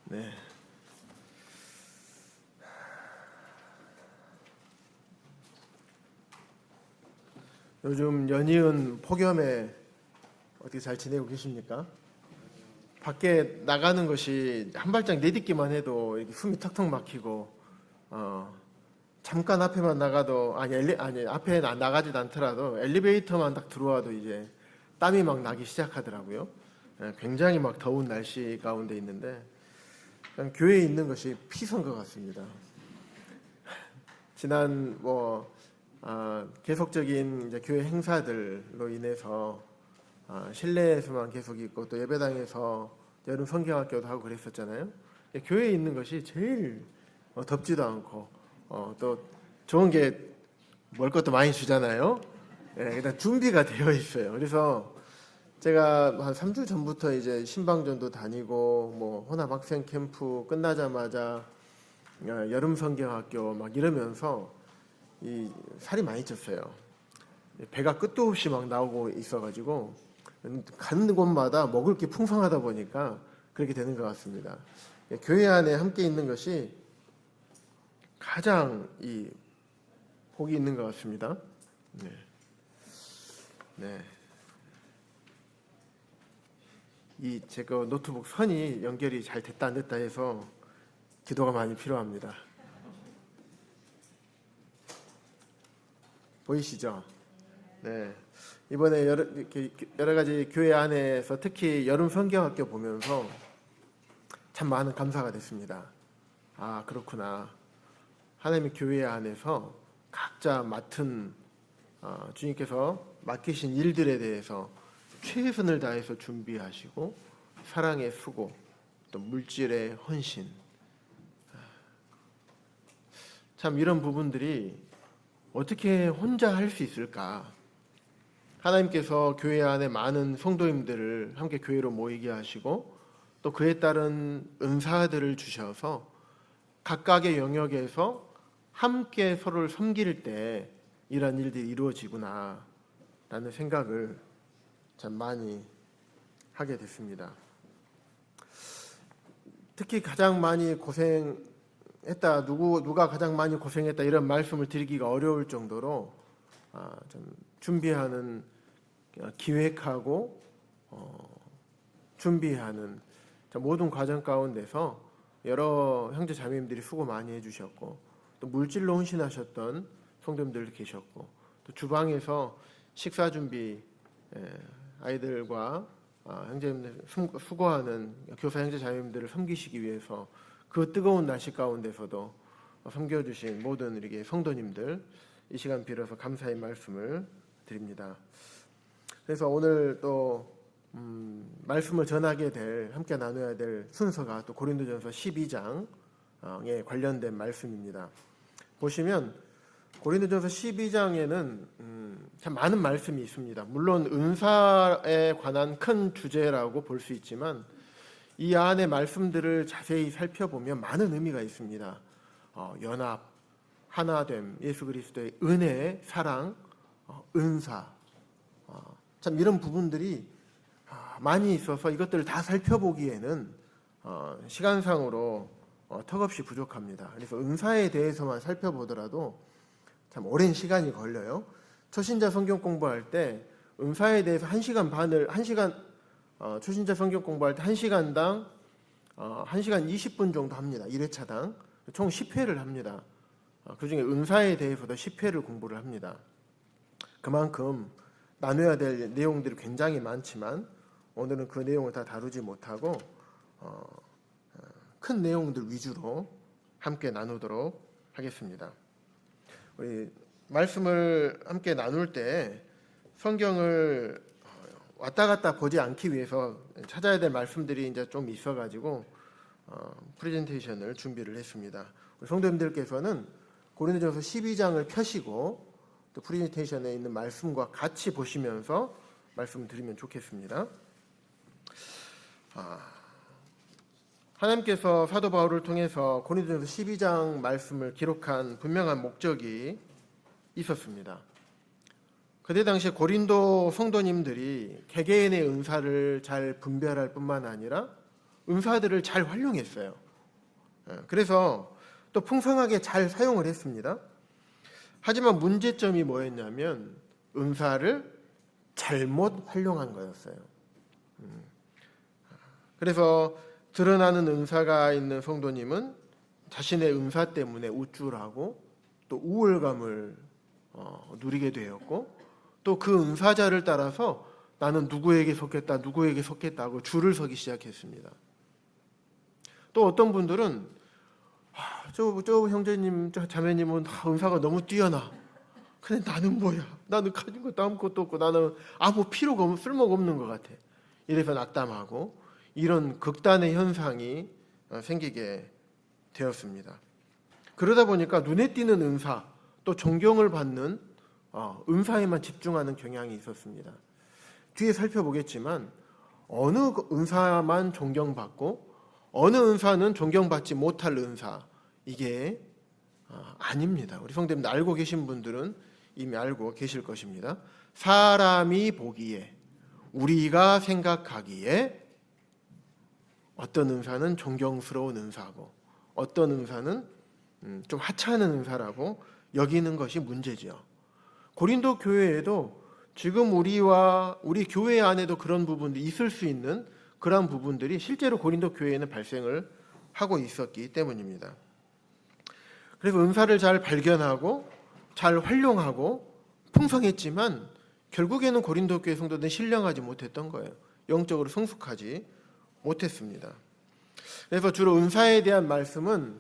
네. 요즘 연이은 폭염에 어떻게 잘 지내고 계십니까? 밖에 나가는 것이 한 발짝 내딛기만 해도 이렇게 숨이 턱턱 막히고, 잠깐 앞에만 나가도 아니 앞에 나가지도 않더라도 엘리베이터만 딱 들어와도 이제 땀이 막 나기 시작하더라고요. 굉장히 막 더운 날씨 가운데 있는데 그냥 교회에 있는 것이 피서인 것 같습니다. 지난 계속적인 이제 교회 행사들로 인해서 실내에서만 계속 있고 또 예배당에서 여름 성경학교도 하고 그랬었잖아요. 교회에 있는 것이 제일 덥지도 않고 또 좋은 게 먹을 것도 많이 주잖아요. 일단 준비가 되어 있어요. 그래서 제가 한 3주 전부터 이제 신방전도 다니고 뭐 혼합 학생 캠프 끝나자마자 여름 성경학교 막 이러면서 이 살이 많이 쪘어요. 배가 끝도 없이 막 나오고 있어가지고 가는 곳마다 먹을 게 풍성하다 보니까 그렇게 되는 것 같습니다. 교회 안에 함께 있는 것이 가장 이 복이 있는 것 같습니다. 네. 네. 이 제가 노트북 선이 연결이 잘 됐다 안 됐다 해서 기도가 많이 필요합니다. 보이시죠? 네. 이번에 여러 가지 교회 안에서 특히 여름 성경학교 보면서 참 많은 감사가 됐습니다. 아, 그렇구나. 하나님의 교회 안에서 각자 맡은 주님께서 맡기신 일들에 대해서 최선을 다해서 준비하시고 사랑의 수고 또 물질의 헌신 참 이런 부분들이 어떻게 혼자 할 수 있을까? 하나님께서 교회 안에 많은 성도님들을 함께 교회로 모이게 하시고 또 그에 따른 은사들을 주셔서 각각의 영역에서 함께 서로를 섬길 때 이런 일들이 이루어지구나 라는 생각을 참 많이 하게 됐습니다. 특히 가장 많이 고생했다, 누가 가장 많이 고생했다 이런 말씀을 드리기가 어려울 정도로 좀 준비하는, 기획하고 준비하는 모든 과정 가운데서 여러 형제 자매님들이 수고 많이 해주셨고 또 물질로 헌신하셨던 성도님들 계셨고 또 주방에서 식사 준비 아이들과 형제님들 수고하는 교사 형제 자매님들을 섬기시기 위해서 그 뜨거운 날씨 가운데서도 섬겨주신 모든 이렇게 성도님들 이 시간 빌어서 감사의 말씀을 드립니다. 그래서 오늘 또 말씀을 전하게 될 함께 나눠야 될 순서가 또 고린도전서 12장에 관련된 말씀입니다. 보시면 고린도전서 12장에는 참 많은 말씀이 있습니다. 물론 은사에 관한 큰 주제라고 볼 수 있지만 이 안의 말씀들을 자세히 살펴보면 많은 의미가 있습니다. 연합, 하나됨, 예수 그리스도의 은혜, 사랑, 은사 참 이런 부분들이 많이 있어서 이것들을 다 살펴보기에는 시간상으로 턱없이 부족합니다. 그래서 은사에 대해서만 살펴보더라도 참 오랜 시간이 걸려요. 초신자 성경 공부할 때 은사에 대해서 1시간 초신자 성경 공부할 때 1시간당 1시간 20분 정도 합니다. 1회차당 총 10회를 합니다. 그중에 은사에 대해서도 10회를 공부를 합니다. 그만큼 나눠야 될 내용들이 굉장히 많지만 오늘은 그 내용을 다 다루지 못하고 큰 내용들 위주로 함께 나누도록 하겠습니다. 우리 말씀을 함께 나눌 때 성경을 왔다 갔다 보지 않기 위해서 찾아야 될 말씀들이 이제 좀 있어가지고 프레젠테이션을 준비를 했습니다. 우리 성도님들께서는 고린도전서 12장을 펴시고 또 프레젠테이션에 있는 말씀과 같이 보시면서 말씀을 드리면 좋겠습니다. 하나님께서 사도 바울을 통해서 고린도전서 12장 말씀을 기록한 분명한 목적이 있었습니다. 그때 당시에 고린도 성도님들이 개개인의 은사를 잘 분별할 뿐만 아니라 은사들을 잘 활용했어요. 그래서 또 풍성하게 잘 사용을 했습니다. 하지만 문제점이 뭐였냐면 은사를 잘못 활용한 거였어요. 그래서 드러나는 은사가 있는 성도님은 자신의 은사 때문에 우쭐하고 또 우월감을 누리게 되었고, 또 그 은사자를 따라서 나는 누구에게 속했다 하고 줄을 서기 시작했습니다. 또 어떤 분들은 저 형제님, 저 자매님은 은사가 너무 뛰어나. 근데 나는 뭐야? 나는 가진 것도 아무것도 없고 나는 아무 필요가 없는, 쓸모가 없는 것 같아. 이래서 낙담하고 이런 극단의 현상이 생기게 되었습니다. 그러다 보니까 눈에 띄는 은사, 또 존경을 받는 은사에만 집중하는 경향이 있었습니다. 뒤에 살펴보겠지만 어느 은사만 존경받고 어느 은사는 존경받지 못할 은사, 이게 아닙니다. 우리 성도님들 알고 계신 분들은 이미 알고 계실 것입니다. 사람이 보기에, 우리가 생각하기에 어떤 은사는 존경스러운 은사고 어떤 은사는 좀 하찮은 은사라고 여기는 것이 문제죠. 고린도 교회에도 지금 우리 교회 안에도 그런 부분들이 있을 수 있는 그런 부분들이 실제로 고린도 교회에는 발생을 하고 있었기 때문입니다. 그래서 은사를 잘 발견하고 잘 활용하고 풍성했지만 결국에는 고린도 교회 성도들은 신령하지 못했던 거예요. 영적으로 성숙하지 못했습니다. 그래서 주로 은사에 대한 말씀은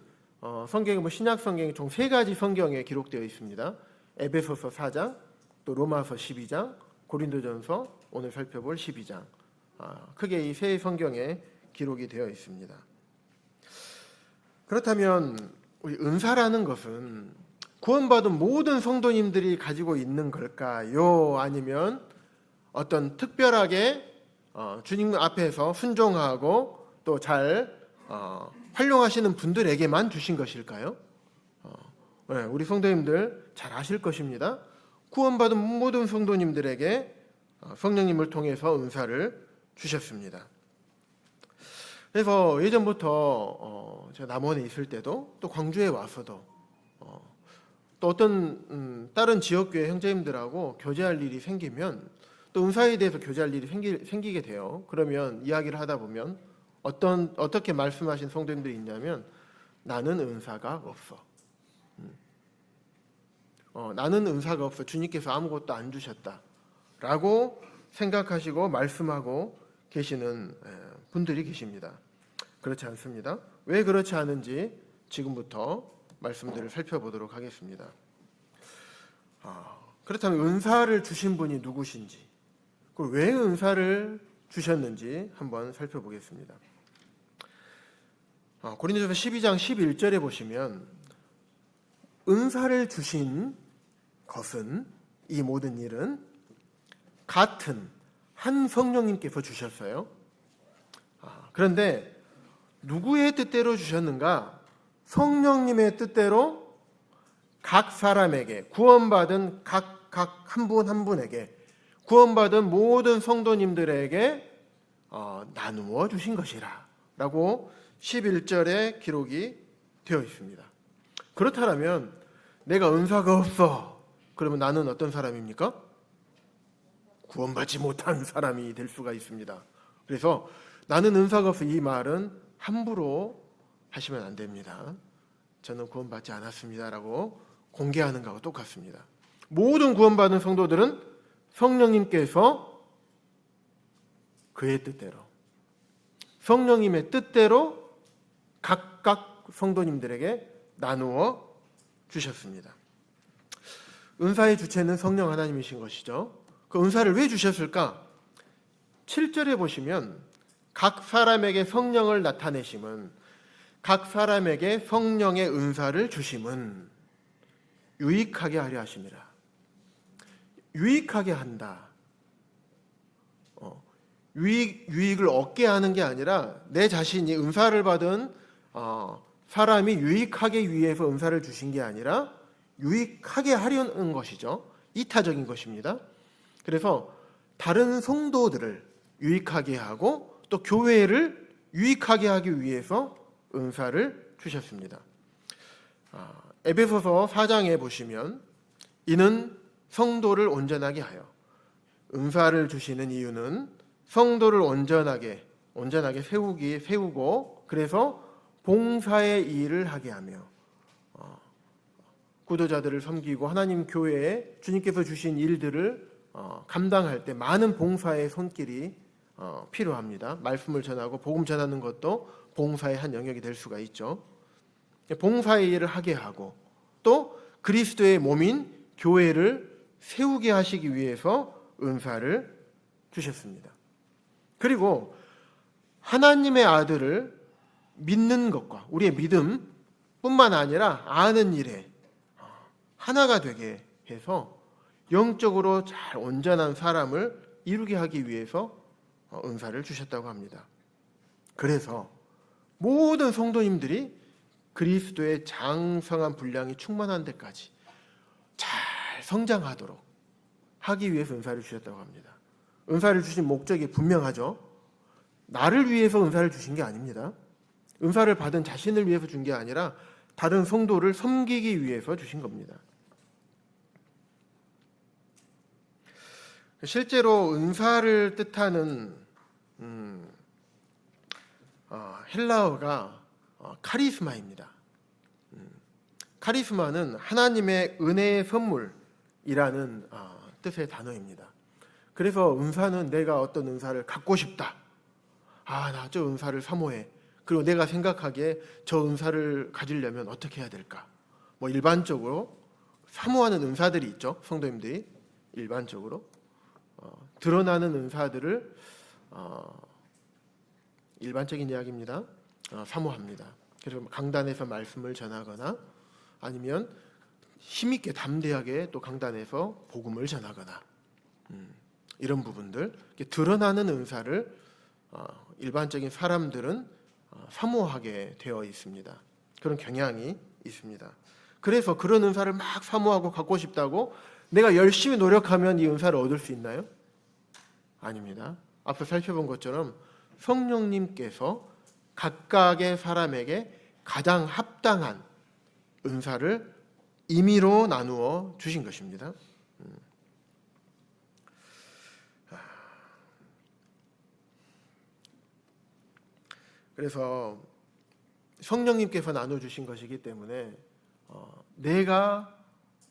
성경에 신약 성경에 총 3가지 성경에 기록되어 있습니다. 에베소서 4장, 또 로마서 12장, 고린도전서 오늘 살펴볼 12장. 크게 이 세 성경에 기록이 되어 있습니다. 그렇다면 우리 은사라는 것은 구원받은 모든 성도님들이 가지고 있는 걸까요? 아니면 어떤 특별하게 주님 앞에서 순종하고 또 잘 활용하시는 분들에게만 주신 것일까요? 우리 성도님들 잘 아실 것입니다. 구원받은 모든 성도님들에게 성령님을 통해서 은사를 주셨습니다. 그래서 예전부터 제가 남원에 있을 때도 또 광주에 와서도 또 어떤 다른 지역교회 형제님들하고 교제할 일이 생기면 또 은사에 대해서 교제할 일이 생기게 돼요. 그러면 이야기를 하다 보면 어떻게 말씀하신 성도님들이 있냐면 나는 은사가 없어. 나는 은사가 없어. 주님께서 아무것도 안 주셨다 라고 생각하시고 말씀하고 계시는 분들이 계십니다. 그렇지 않습니다. 왜 그렇지 않은지 지금부터 말씀들을 살펴보도록 하겠습니다. 그렇다면 은사를 주신 분이 누구신지, 그리고 왜 은사를 주셨는지 한번 살펴보겠습니다. 고린도전서 12장 11절에 보시면 은사를 주신 것은, 이 모든 일은 같은 한 성령님께서 주셨어요. 그런데 누구의 뜻대로 주셨는가? 성령님의 뜻대로 각 사람에게, 구원받은 각 한 분 한 분에게, 구원받은 모든 성도님들에게 나누어 주신 것이라 라고 11절에 기록이 되어 있습니다. 그렇다면 내가 은사가 없어, 그러면 나는 어떤 사람입니까? 구원받지 못한 사람이 될 수가 있습니다. 그래서 나는 은사가 없어, 이 말은 함부로 하시면 안 됩니다. 저는 구원받지 않았습니다 라고 공개하는 것과 똑같습니다. 모든 구원받은 성도들은 성령님께서 그의 뜻대로, 성령님의 뜻대로 각각 성도님들에게 나누어 주셨습니다. 은사의 주체는 성령 하나님이신 것이죠. 그 은사를 왜 주셨을까? 7절에 보시면 각 사람에게 성령을 나타내심은, 각 사람에게 성령의 은사를 주심은 유익하게 하려 하심이라. 유익하게 한다. 유익을 얻게 하는 게 아니라 내 자신이 은사를 받은 사람이 유익하게 위해서 은사를 주신 게 아니라 유익하게 하려는 것이죠. 이타적인 것입니다. 그래서 다른 성도들을 유익하게 하고 또 교회를 유익하게 하기 위해서 은사를 주셨습니다. 에베소서 4장에 보시면 이는 성도를 온전하게 하여, 은사를 주시는 이유는 성도를 온전하게 세우고, 그래서 봉사의 일을 하게 하며 구도자들을 섬기고 하나님 교회에 주님께서 주신 일들을 감당할 때 많은 봉사의 손길이 필요합니다. 말씀을 전하고 복음 전하는 것도 봉사의 한 영역이 될 수가 있죠. 봉사의 일을 하게 하고 또 그리스도의 몸인 교회를 세우게 하시기 위해서 은사를 주셨습니다. 그리고 하나님의 아들을 믿는 것과 우리의 믿음뿐만 아니라 아는 일에 하나가 되게 해서 영적으로 잘 온전한 사람을 이루게 하기 위해서 은사를 주셨다고 합니다. 그래서 모든 성도님들이 그리스도의 장성한 분량이 충만한 데까지 잘 성장하도록 하기 위해서 은사를 주셨다고 합니다. 은사를 주신 목적이 분명하죠. 나를 위해서 은사를 주신 게 아닙니다. 은사를 받은 자신을 위해서 준 게 아니라 다른 성도를 섬기기 위해서 주신 겁니다. 실제로 은사를 뜻하는 헬라어가 카리스마입니다. 카리스마는 하나님의 은혜의 선물이라는 뜻의 단어입니다. 그래서 은사는 내가 어떤 은사를 갖고 싶다. 나 저 은사를 사모해. 그리고 내가 생각하기에 저 은사를 가지려면 어떻게 해야 될까? 일반적으로 사모하는 은사들이 있죠. 성도님들이 일반적으로 드러나는 은사들을 일반적인 이야기입니다. 사모합니다. 그래서 강단에서 말씀을 전하거나 아니면 힘있게 담대하게 또 강단에서 복음을 전하거나 이런 부분들, 드러나는 은사를 일반적인 사람들은 사모하게 되어 있습니다. 그런 경향이 있습니다. 그래서 그런 은사를 막 사모하고 갖고 싶다고 내가 열심히 노력하면 이 은사를 얻을 수 있나요? 아닙니다. 앞서 살펴본 것처럼 성령님께서 각각의 사람에게 가장 합당한 은사를 임의로 나누어 주신 것입니다. 그래서 성령님께서 나눠주신 것이기 때문에 내가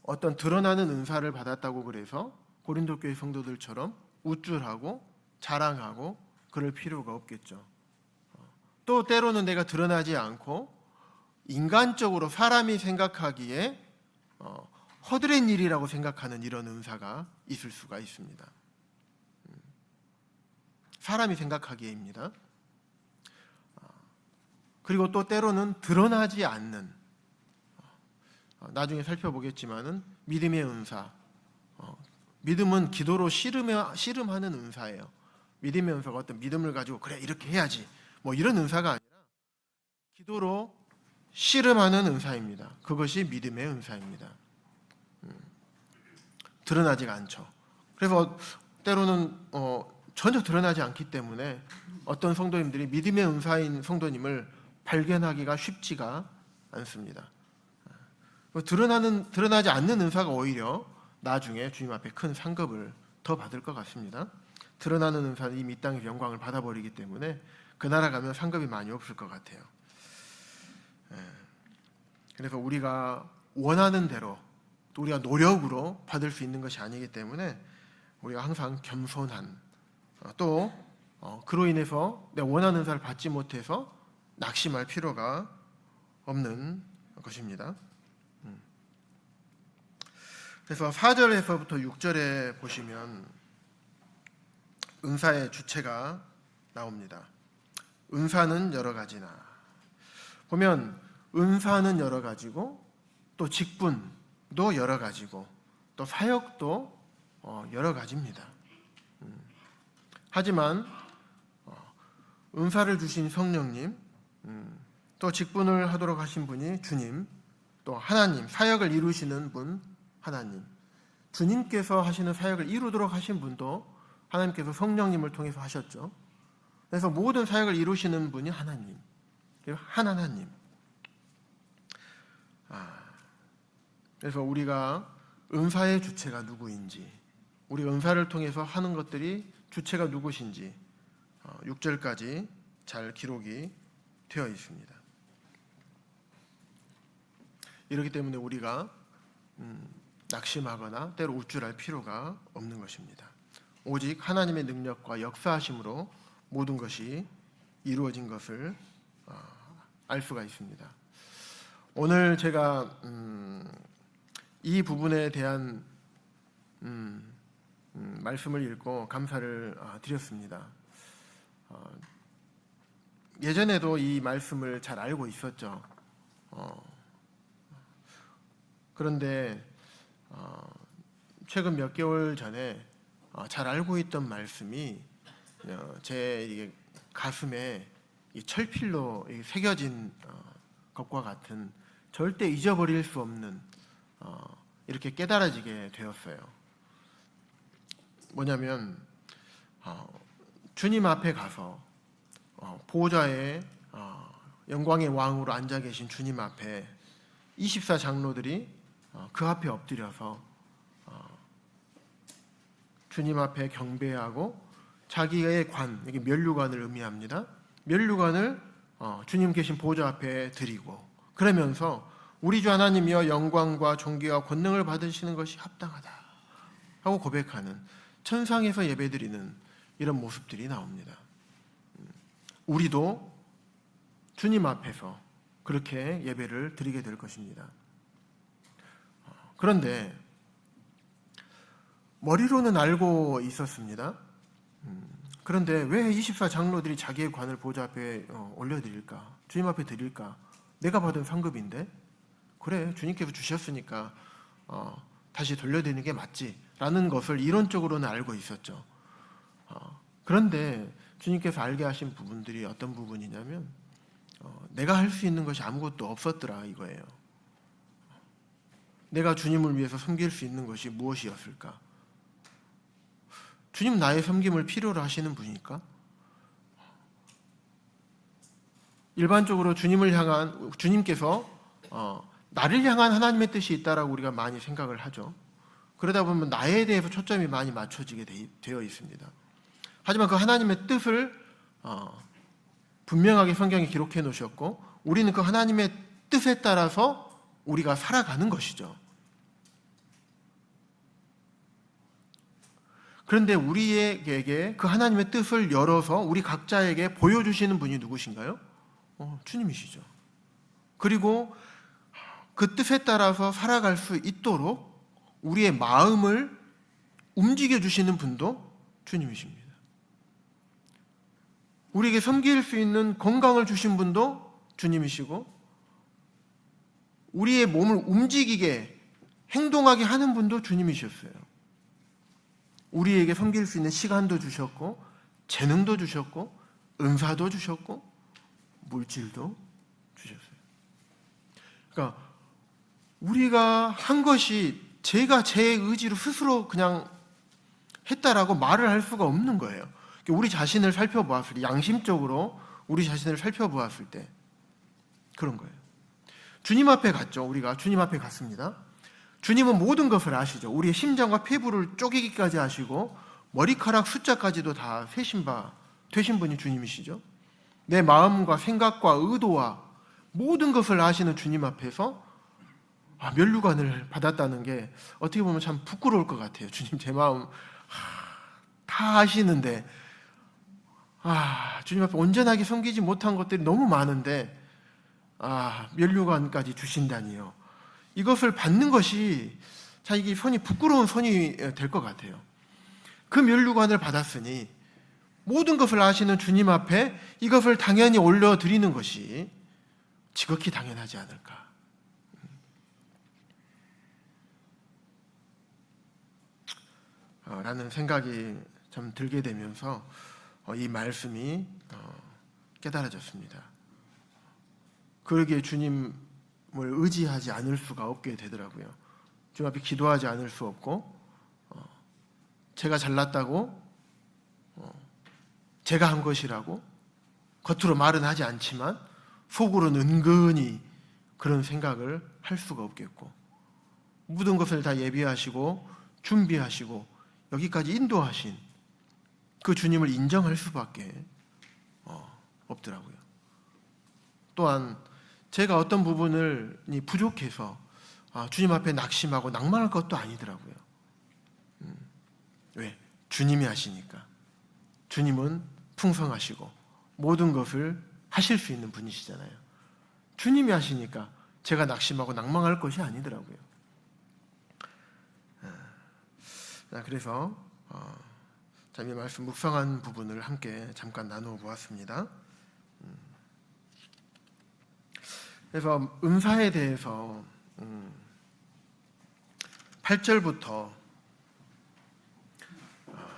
어떤 드러나는 은사를 받았다고 그래서 고린도 교회 성도들처럼 우쭐하고 자랑하고 그럴 필요가 없겠죠. 또 때로는 내가 드러나지 않고 인간적으로 사람이 생각하기에 허드렛 일이라고 생각하는 이런 은사가 있을 수가 있습니다. 사람이 생각하기에입니다. 그리고 또 때로는 드러나지 않는, 나중에 살펴보겠지만은 믿음의 은사, 믿음은 기도로 씨름하는 은사예요. 믿음의 은사가 어떤 믿음을 가지고 그래 이렇게 해야지 이런 은사가 아니라 기도로 씨름하는 은사입니다. 그것이 믿음의 은사입니다. 드러나지가 않죠. 그래서 때로는 전혀 드러나지 않기 때문에 어떤 성도님들이 믿음의 은사인 성도님을 발견하기가 쉽지가 않습니다. 드러나지 않는 은사가 오히려 나중에 주님 앞에 큰 상급을 더 받을 것 같습니다. 드러나는 은사는 이미 이 땅에서 영광을 받아버리기 때문에 그 나라 가면 상급이 많이 없을 것 같아요. 그래서 우리가 원하는 대로 또 우리가 노력으로 받을 수 있는 것이 아니기 때문에 우리가 항상 겸손한, 또 그로 인해서 내가 원하는 은사를 받지 못해서 낙심할 필요가 없는 것입니다. 그래서 4절에서부터 6절에 보시면 은사의 주체가 나옵니다. 은사는 여러 가지나. 보면 은사는 여러 가지고 또 직분도 여러 가지고 또 사역도 여러 가지입니다. 하지만 은사를 주신 성령님, 또 직분을 하도록 하신 분이 주님, 또 하나님, 사역을 이루시는 분 하나님, 주님께서 하시는 사역을 이루도록 하신 분도 하나님께서 성령님을 통해서 하셨죠. 그래서 모든 사역을 이루시는 분이 하나님, 하나님. 그래서 우리가 은사의 주체가 누구인지, 우리 은사를 통해서 하는 것들이 주체가 누구신지 6절까지 잘 기록이 되어 있습니다. 이렇기 때문에 우리가 낙심하거나 때로 우쭐할 필요가 없는 것입니다. 오직 하나님의 능력과 역사하심으로 모든 것이 이루어진 것을 알 수가 있습니다. 오늘 제가 이 부분에 대한 말씀을 읽고 감사를 드렸습니다. 예전에도 이 말씀을 잘 알고 있었죠. 그런데 최근 몇 개월 전에 잘 알고 있던 말씀이 제 가슴에 철필로 새겨진 것과 같은, 절대 잊어버릴 수 없는 이렇게 깨달아지게 되었어요. 뭐냐면 주님 앞에 가서 보좌에 영광의 왕으로 앉아 계신 주님 앞에 24장로들이 그 앞에 엎드려서 주님 앞에 경배하고 자기의 관, 이게 면류관을 의미합니다. 면류관을 주님 계신 보좌 앞에 드리고, 그러면서 우리 주 하나님이여 영광과 존귀와 권능을 받으시는 것이 합당하다 하고 고백하는, 천상에서 예배드리는 이런 모습들이 나옵니다. 우리도 주님 앞에서 그렇게 예배를 드리게 될 것입니다. 그런데 머리로는 알고 있었습니다. 그런데 왜 24장로들이 자기의 관을 보좌 앞에 올려드릴까? 주님 앞에 드릴까? 내가 받은 상급인데? 그래, 주님께서 주셨으니까 다시 돌려드리는 게 맞지 라는 것을 이론적으로는 알고 있었죠. 그런데 주님께서 알게 하신 부분들이 어떤 부분이냐면 내가 할 수 있는 것이 아무것도 없었더라 이거예요. 내가 주님을 위해서 섬길 수 있는 것이 무엇이었을까? 주님 나의 섬김을 필요로 하시는 분이니까? 일반적으로 주님을 향한, 주님께서 나를 향한 하나님의 뜻이 있다라고 우리가 많이 생각을 하죠. 그러다 보면 나에 대해서 초점이 많이 맞춰지게 되어 있습니다. 하지만 그 하나님의 뜻을 분명하게 성경에 기록해 놓으셨고, 우리는 그 하나님의 뜻에 따라서 우리가 살아가는 것이죠. 그런데 우리에게 그 하나님의 뜻을 열어서 우리 각자에게 보여주시는 분이 누구신가요? 주님이시죠. 그리고 그 뜻에 따라서 살아갈 수 있도록 우리의 마음을 움직여 주시는 분도 주님이십니다. 우리에게 섬길 수 있는 건강을 주신 분도 주님이시고, 우리의 몸을 움직이게 행동하게 하는 분도 주님이셨어요. 우리에게 섬길 수 있는 시간도 주셨고, 재능도 주셨고, 은사도 주셨고, 물질도 주셨어요. 그러니까 우리가 한 것이 제가 제 의지로 스스로 그냥 했다라고 말을 할 수가 없는 거예요. 우리 자신을 살펴보았을 때, 양심적으로 우리 자신을 살펴보았을 때 그런 거예요. 주님 앞에 갔죠. 우리가 주님 앞에 갔습니다. 주님은 모든 것을 아시죠. 우리의 심장과 폐부를 쪼개기까지 아시고 머리카락 숫자까지도 다 세신 바 되신 분이 주님이시죠. 내 마음과 생각과 의도와 모든 것을 아시는 주님 앞에서 면류관을 받았다는 게 어떻게 보면 참 부끄러울 것 같아요. 주님, 제 마음 다 아시는데 주님 앞에 온전하게 섬기지 못한 것들이 너무 많은데 면류관까지 주신다니요. 이것을 받는 것이 참 이게 손이 부끄러운 손이 될 것 같아요. 그 면류관을 받았으니 모든 것을 아시는 주님 앞에 이것을 당연히 올려드리는 것이 지극히 당연하지 않을까. 라는 생각이 좀 들게 되면서 이 말씀이 깨달아졌습니다. 그러기에 주님을 의지하지 않을 수가 없게 되더라고요. 주님 앞에 기도하지 않을 수 없고, 제가 잘났다고 제가 한 것이라고 겉으로 말은 하지 않지만 속으로는 은근히 그런 생각을 할 수가 없겠고, 모든 것을 다 예비하시고 준비하시고 여기까지 인도하신 그 주님을 인정할 수밖에 없더라고요. 또한 제가 어떤 부분이 부족해서 주님 앞에 낙심하고 낭만할 것도 아니더라고요. 왜? 주님이 하시니까. 주님은 풍성하시고 모든 것을 하실 수 있는 분이시잖아요. 주님이 하시니까 제가 낙심하고 낭망할 것이 아니더라고요. 그래서 이 말씀 묵상한 부분을 함께 잠깐 나누어 보았습니다. 그래서 은사에 대해서 8절부터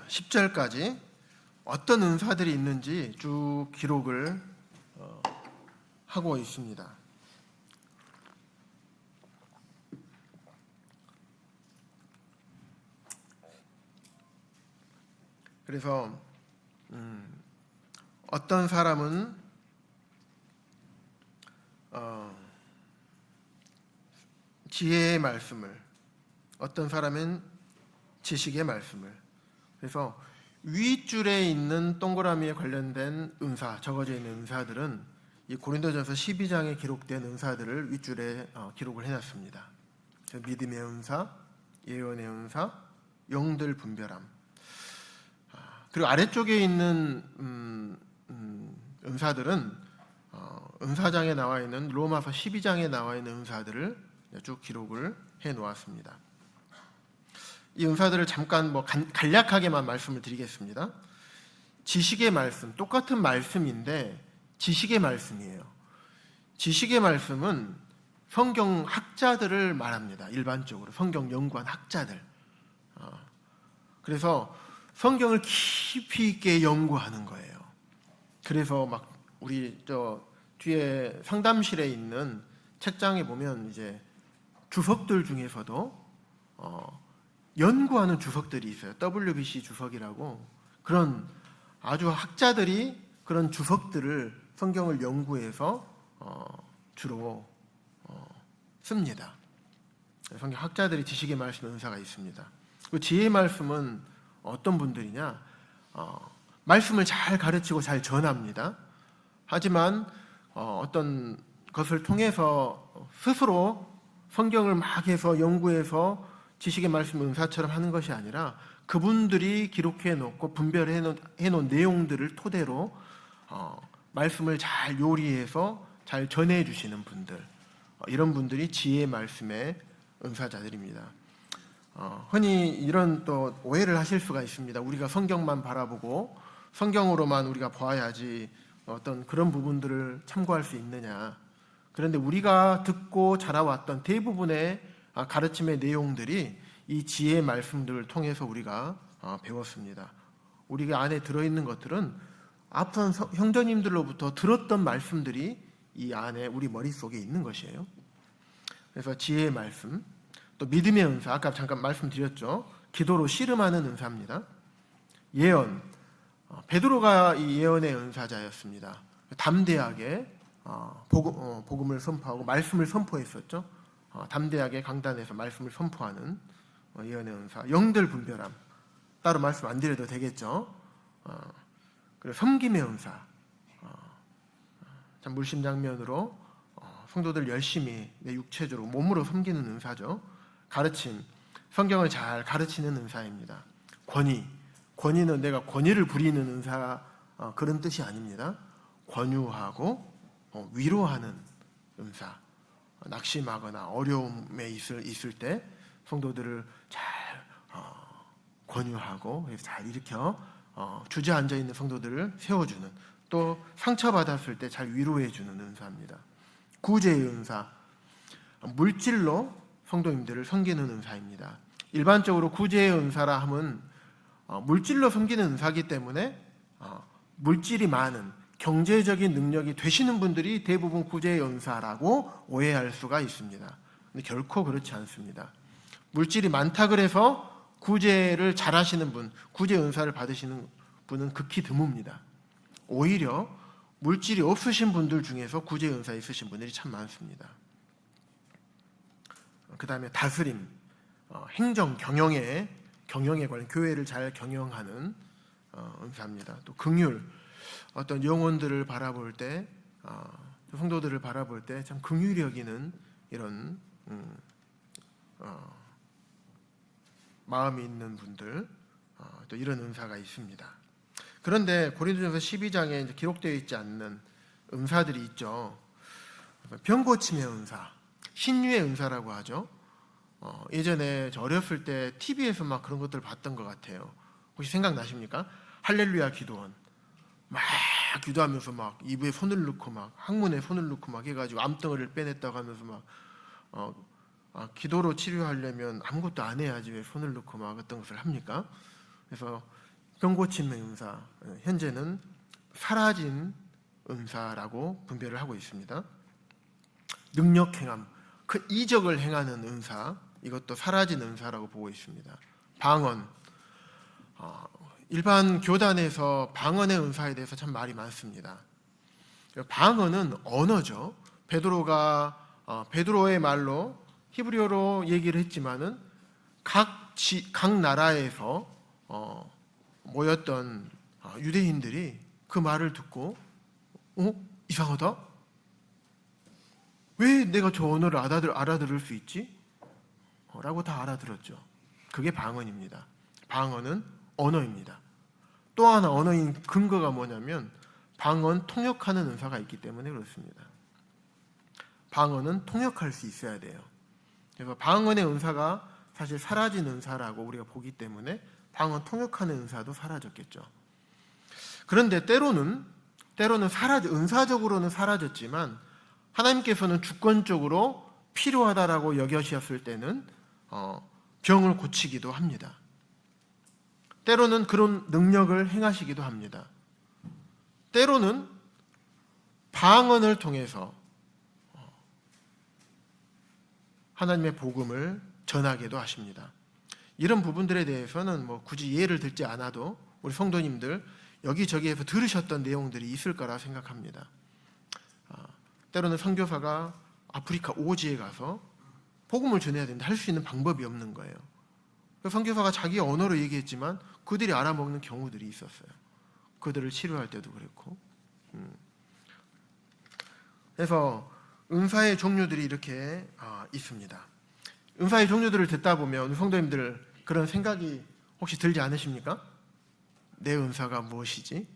10절까지 어떤 은사들이 있는지 쭉 기록을 하고 있습니다. 그래서 어떤 사람은 지혜의 말씀을, 어떤 사람은 지식의 말씀을, 그래서 윗줄에 있는 동그라미에 관련된 은사, 적어져 있는 은사들은 이 고린도전서 12장에 기록된 은사들을 윗줄에 기록을 해놨습니다. 믿음의 은사, 예언의 은사, 영들 분별함. 그리고 아래쪽에 있는 은사들은 은사장에 나와 있는 로마서 12장에 나와 있는 은사들을 쭉 기록을 해 놓았습니다. 이 은사들을 잠깐 간략하게만 말씀을 드리겠습니다. 지식의 말씀, 똑같은 말씀인데 지식의 말씀이에요. 지식의 말씀은 성경 학자들을 말합니다. 일반적으로 성경 연구한 학자들. 그래서 성경을 깊이 있게 연구하는 거예요. 그래서 막 우리 뒤에 상담실에 있는 책장에 보면 이제 주석들 중에서도 연구하는 주석들이 있어요. WBC 주석이라고, 그런 아주 학자들이 그런 주석들을 성경을 연구해서 주로 씁니다. 성경 학자들이 지식의 말씀 은사가 있습니다. 그 지혜의 말씀은 어떤 분들이냐? 말씀을 잘 가르치고 잘 전합니다. 하지만 어떤 것을 통해서 스스로 성경을 막 해서 연구해서 지식의 말씀 은사처럼 하는 것이 아니라 그분들이 기록해 놓고 분별해 놓은 내용들을 토대로 말씀을 잘 요리해서 잘 전해 주시는 분들, 이런 분들이 지혜의 말씀의 은사자들입니다. 흔히 이런 또 오해를 하실 수가 있습니다. 우리가 성경만 바라보고 성경으로만 우리가 봐야지 어떤 그런 부분들을 참고할 수 있느냐. 그런데 우리가 듣고 자라왔던 대부분의 가르침의 내용들이 이 지혜의 말씀들을 통해서 우리가 배웠습니다. 우리가 안에 들어있는 것들은 앞선 형제님들로부터 들었던 말씀들이 이 안에 우리 머릿속에 있는 것이에요. 그래서 지혜의 말씀, 또 믿음의 은사, 아까 잠깐 말씀드렸죠. 기도로 씨름하는 은사입니다. 예언, 베드로가 이 예언의 은사자였습니다. 담대하게 복음을 선포하고 말씀을 선포했었죠. 담대하게 강단에서 말씀을 선포하는 예언의 은사. 영들 분별함, 따로 말씀 안 드려도 되겠죠. 그리고 섬김의 은사, 참 물심장면으로 성도들 열심히 내 육체적으로 몸으로 섬기는 은사죠. 가르침, 성경을 잘 가르치는 은사입니다. 권위는 내가 권위를 부리는 은사, 그런 뜻이 아닙니다. 권유하고 위로하는 은사, 낙심하거나 어려움에 있을 때 성도들을 잘 권유하고 잘 일으켜 주저앉아 있는 성도들을 세워주는, 또 상처받았을 때 잘 위로해주는 은사입니다. 구제의 은사, 물질로 성도님들을 섬기는 은사입니다. 일반적으로 구제의 은사라 함은 물질로 섬기는 은사이기 때문에 물질이 많은 경제적인 능력이 되시는 분들이 대부분 구제의 은사라고 오해할 수가 있습니다. 근데 결코 그렇지 않습니다. 물질이 많다 그래서 구제를 잘하시는 분, 구제 은사를 받으시는 분은 극히 드뭅니다. 오히려 물질이 없으신 분들 중에서 구제 은사 있으신 분들이 참 많습니다. 그 다음에 다스림, 행정, 경영에 관련 교회를 잘 경영하는 은사입니다. 또 긍휼, 어떤 영혼들을 바라볼 때, 성도들을 바라볼 때 참 긍휼히 여기는 이런 마음이 있는 분들, 또 이런 은사가 있습니다. 그런데 고린도전서 12장에 이제 기록되어 있지 않는 은사들이 있죠. 병 고침의 은사, 신유의 은사라고 하죠. 예전에 저 어렸을 때 TV에서 막 그런 것들을 봤던 것 같아요. 혹시 생각나십니까? 할렐루야 기도원. 막 기도하면서 막 입에 손을 넣고 막 항문에 손을 넣고 막 해가지고 암덩어리를 빼냈다고 하면서 막 기도로 치료하려면 아무것도 안 해야지 왜 손을 넣고 막 어떤 것을 합니까? 그래서 병고침의 은사, 현재는 사라진 은사라고 분별을 하고 있습니다. 능력 행함, 그 이적을 행하는 은사, 이것도 사라진 은사라고 보고 있습니다. 방언, 일반 교단에서 방언의 은사에 대해서 참 말이 많습니다. 방언은 언어죠. 베드로의 말로 히브리어로 얘기를 했지만은 각 나라에서 모였던 유대인들이 그 말을 듣고 이상하다? 왜 내가 저 언어를 알아들을 수 있지? 라고 다 알아들었죠. 그게 방언입니다. 방언은 언어입니다. 또 하나 언어인 근거가 뭐냐면 방언 통역하는 은사가 있기 때문에 그렇습니다. 방언은 통역할 수 있어야 돼요. 그래서 방언의 은사가 사실 사라진 은사라고 우리가 보기 때문에 방언 통역하는 은사도 사라졌겠죠. 그런데 때로는 은사적으로는 사라졌지만 하나님께서는 주권적으로 필요하다라고 여겨셨을 때는 병을 고치기도 합니다. 때로는 그런 능력을 행하시기도 합니다. 때로는 방언을 통해서 하나님의 복음을 전하기도 하십니다. 이런 부분들에 대해서는 굳이 예를 들지 않아도 우리 성도님들 여기저기에서 들으셨던 내용들이 있을 거라 생각합니다. 때로는 선교사가 아프리카 오지에 가서 복음을 전해야 되는데 할 수 있는 방법이 없는 거예요. 선교사가 자기 언어로 얘기했지만 그들이 알아먹는 경우들이 있었어요. 그들을 치료할 때도 그랬고. 그래서 은사의 종류들이 이렇게 있습니다. 은사의 종류들을 듣다 보면 우리 성도님들 그런 생각이 혹시 들지 않으십니까? 내 은사가 무엇이지?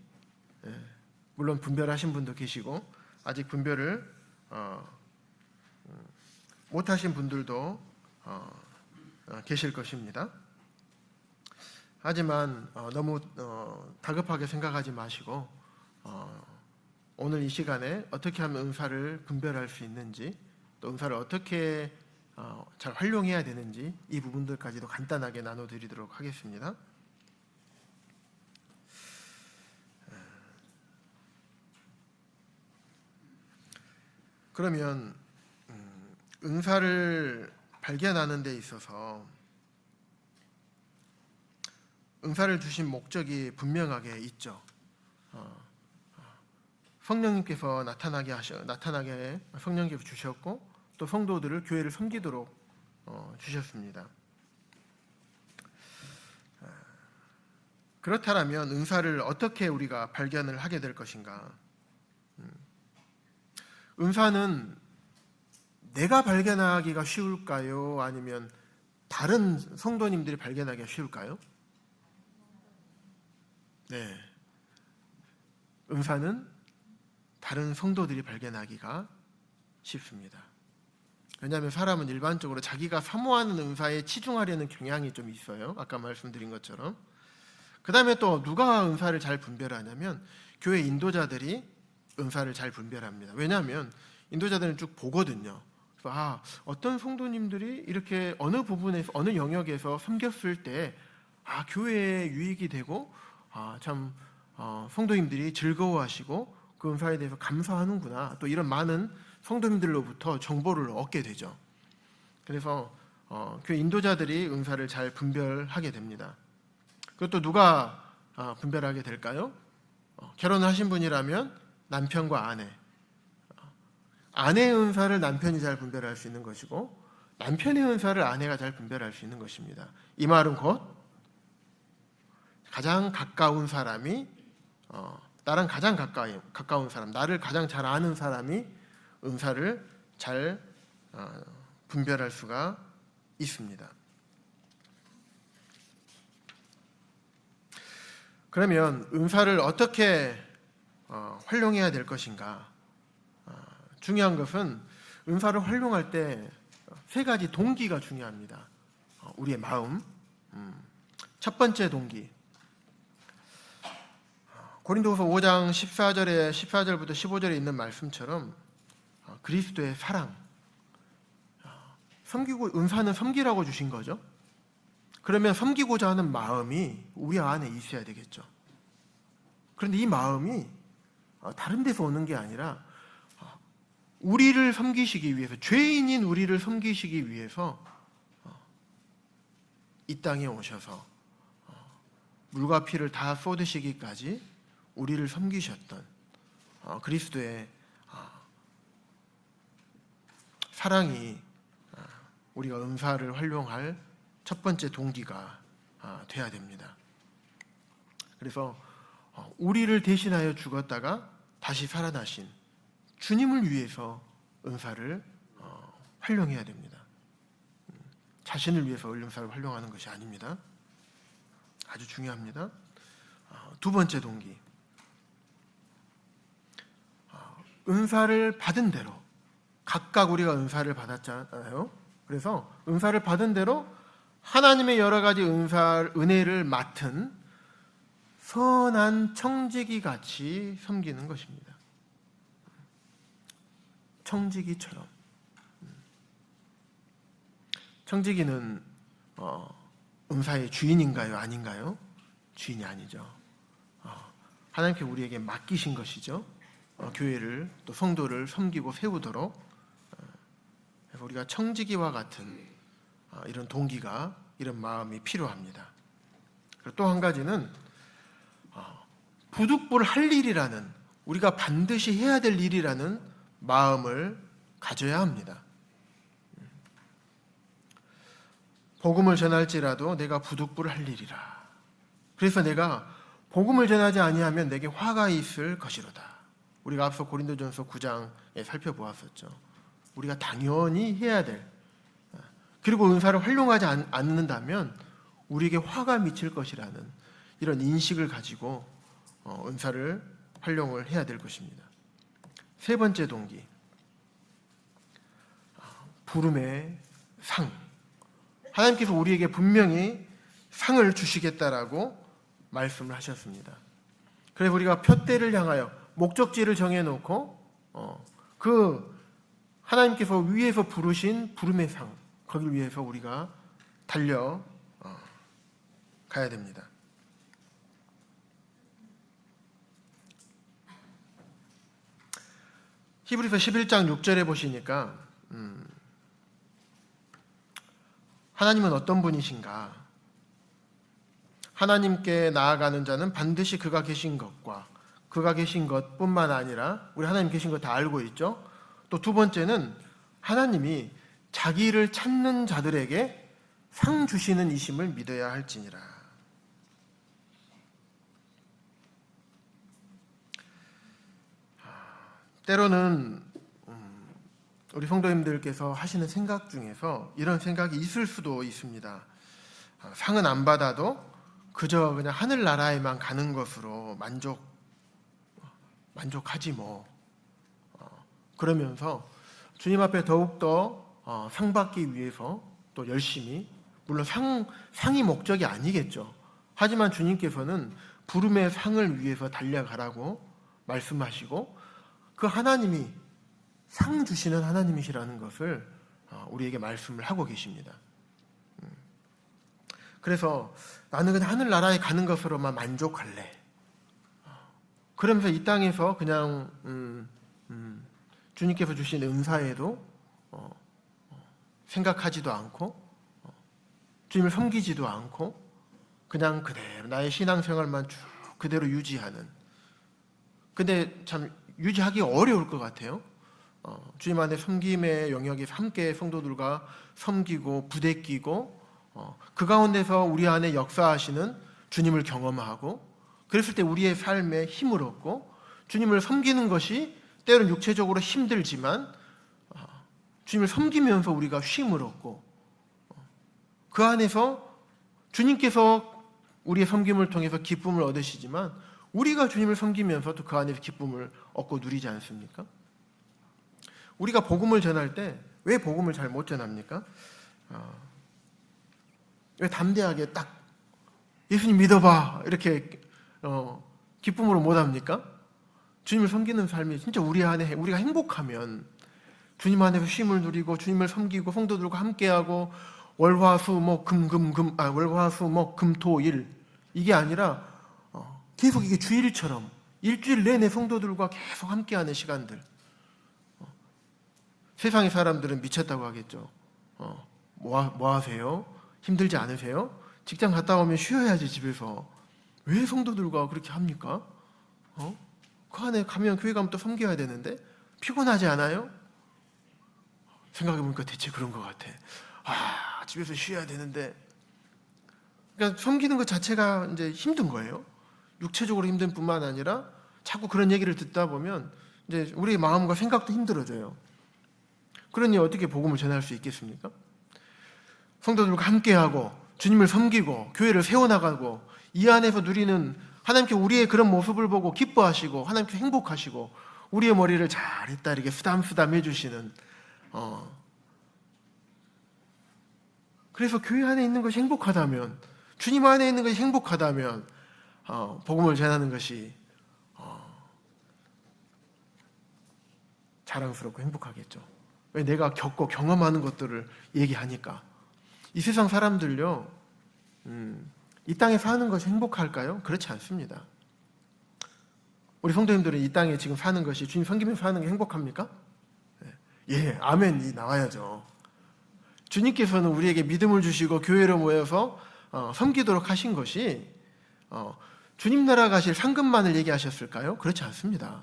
물론 분별하신 분도 계시고 아직 분별을 못하신 분들도 계실 것입니다. 하지만 너무 다급하게 생각하지 마시고 오늘 이 시간에 어떻게 하면 은사를 분별할 수 있는지 또 은사를 어떻게 잘 활용해야 되는지 이 부분들까지도 간단하게 나눠드리도록 하겠습니다. 그러면 은사를 발견하는 데 있어서 은사를 주신 목적이 분명하게 있죠. 성령님께서 나타나게 성령님께서 주셨고 또 성도들을 교회를 섬기도록 주셨습니다. 그렇다면 은사를 어떻게 우리가 발견을 하게 될 것인가? 은사는 내가 발견하기가 쉬울까요? 아니면 다른 성도님들이 발견하기가 쉬울까요? 네. 은사는 다른 성도들이 발견하기가 쉽습니다. 왜냐하면 사람은 일반적으로 자기가 사모하는 은사에 치중하려는 경향이 좀 있어요. 아까 말씀드린 것처럼. 그 다음에 또 누가 은사를 잘 분별하냐면 교회 인도자들이 은사를 잘 분별합니다. 왜냐하면 인도자들은 쭉 보거든요. 그래서 어떤 성도님들이 이렇게 어느 부분에서 어느 영역에서 섬겼을 때 교회에 유익이 되고 참 성도님들이 즐거워하시고 그 은사에 대해서 감사하는구나. 또 이런 많은 성도님들로부터 정보를 얻게 되죠. 그래서 교회 인도자들이 은사를 잘 분별하게 됩니다. 그것도 누가 분별하게 될까요? 결혼하신 분이라면 남편과 아내, 아내의 은사를 남편이 잘 분별할 수 있는 것이고 남편의 은사를 아내가 잘 분별할 수 있는 것입니다. 이 말은 곧 가장 가까운 사람이 나랑 가장 가까운 사람, 나를 가장 잘 아는 사람이 은사를 잘 분별할 수가 있습니다. 그러면 은사를 어떻게 활용해야 될 것인가? 중요한 것은 은사를 활용할 때 세 가지 동기가 중요합니다. 우리의 마음. 첫 번째 동기. 고린도후서 5장 14절부터 15절에 있는 말씀처럼 그리스도의 사랑. 섬기고 은사는 섬기라고 주신 거죠. 그러면 섬기고자 하는 마음이 우리 안에 있어야 되겠죠. 그런데 이 마음이 다른 데서 오는 게 아니라 우리를 섬기시기 위해서, 죄인인 우리를 섬기시기 위해서 이 땅에 오셔서 물과 피를 다 쏟으시기까지 우리를 섬기셨던 그리스도의 사랑이 우리가 은사를 활용할 첫 번째 동기가 돼야 됩니다. 그래서 우리를 대신하여 죽었다가 다시 살아나신 주님을 위해서 은사를 활용해야 됩니다. 자신을 위해서 은사를 활용하는 것이 아닙니다. 아주 중요합니다. 두 번째 동기. 은사를 받은 대로, 각각 우리가 은사를 받았잖아요. 그래서 은사를 받은 대로 하나님의 여러 가지 은혜를 맡은 선한 청지기 같이 섬기는 것입니다. 청지기처럼. 청지기는 은사의 주인인가요? 아닌가요? 주인이 아니죠. 하나님께 우리에게 맡기신 것이죠. 교회를 또 성도를 섬기고 세우도록. 그래서 우리가 청지기와 같은 이런 동기가, 이런 마음이 필요합니다. 그리고 또 한 가지는 부득불 할 일이라는, 우리가 반드시 해야 될 일이라는 마음을 가져야 합니다. 복음을 전할지라도 내가 부득불 할 일이라. 그래서 내가 복음을 전하지 아니하면 내게 화가 있을 것이로다. 우리가 앞서 고린도전서 9장에 살펴보았었죠. 우리가 당연히 해야 될, 그리고 은사를 활용하지 않는다면 우리에게 화가 미칠 것이라는 이런 인식을 가지고 은사를 활용을 해야 될 것입니다. 세 번째 동기, 부름의 상. 하나님께서 우리에게 분명히 상을 주시겠다라고 말씀을 하셨습니다. 그래서 우리가 표대를 향하여 목적지를 정해놓고 그 하나님께서 위에서 부르신 부름의 상, 거길 위해서 우리가 달려 가야 됩니다. 히브리서 11장 6절에 보시니까 하나님은 어떤 분이신가? 하나님께 나아가는 자는 반드시 그가 계신 것과 그가 계신 것뿐만 아니라 우리 하나님 계신 거 다 알고 있죠? 또 두 번째는 하나님이 자기를 찾는 자들에게 상 주시는 이심을 믿어야 할지니라. 때로는 우리 성도님들께서 하시는 생각 중에서 이런 생각이 있을 수도 있습니다. 상은 안 받아도 그저 그냥 하늘나라에만 가는 것으로 만족하지 뭐. 그러면서 주님 앞에 더욱더 상 받기 위해서 또 열심히, 물론 상이 목적이 아니겠죠. 하지만 주님께서는 부름의 상을 위해서 달려가라고 말씀하시고 그 하나님이 상 주시는 하나님이시라는 것을 우리에게 말씀을 하고 계십니다. 그래서 나는 그냥 하늘나라에 가는 것으로만 만족할래. 그러면서 이 땅에서 그냥 주님께서 주신 은사에도 생각하지도 않고 주님을 섬기지도 않고 그냥 그대로 나의 신앙생활만 쭉 그대로 유지하는 근데 참 유지하기 어려울 것 같아요. 주님 안에 섬김의 영역에서 함께 성도들과 섬기고 부대끼고 그 가운데서 우리 안에 역사하시는 주님을 경험하고, 그랬을 때 우리의 삶에 힘을 얻고, 주님을 섬기는 것이 때로는 육체적으로 힘들지만 주님을 섬기면서 우리가 쉼을 얻고, 그 안에서 주님께서 우리의 섬김을 통해서 기쁨을 얻으시지만 우리가 주님을 섬기면서도 그 안에서 기쁨을 얻고 누리지 않습니까? 우리가 복음을 전할 때 왜 복음을 잘 못 전합니까? 왜 담대하게 딱 예수님 믿어봐 이렇게 기쁨으로 못 합니까? 주님을 섬기는 삶이 진짜 우리 안에 우리가 행복하면 주님 안에서 쉼을 누리고 주님을 섬기고 성도들과 함께하고 월화수목금토일 이게 아니라 계속 이게 주일처럼 일주일 내내 성도들과 계속 함께하는 시간들. 세상의 사람들은 미쳤다고 하겠죠. 뭐 하세요? 힘들지 않으세요? 직장 갔다 오면 쉬어야지 집에서. 왜 성도들과 그렇게 합니까? 그 안에 가면 교회 가면 또 섬겨야 되는데 피곤하지 않아요? 생각해보니까 대체 그런 것 같아. 집에서 쉬어야 되는데. 그러니까 섬기는 것 자체가 이제 힘든 거예요. 육체적으로 힘든 뿐만 아니라 자꾸 그런 얘기를 듣다 보면 이제 우리 마음과 생각도 힘들어져요. 그러니 어떻게 복음을 전할 수 있겠습니까? 성도들과 함께하고 주님을 섬기고 교회를 세워나가고 이 안에서 누리는 하나님께 우리의 그런 모습을 보고 기뻐하시고 하나님께 행복하시고 우리의 머리를 잘했다 이렇게 쓰담쓰담 해주시는 그래서 교회 안에 있는 것이 행복하다면, 주님 안에 있는 것이 행복하다면 복음을 전하는 것이 자랑스럽고 행복하겠죠. 왜? 내가 겪고 경험하는 것들을 얘기하니까. 이 세상 사람들요, 이 땅에 사는 것이 행복할까요? 그렇지 않습니다. 우리 성도님들은 이 땅에 지금 사는 것이 주님 섬기면서 사는 게 행복합니까? 예, 아멘이 나와야죠. 주님께서는 우리에게 믿음을 주시고 교회로 모여서 섬기도록 하신 것이 주님 나라 가실 상급만을 얘기하셨을까요? 그렇지 않습니다.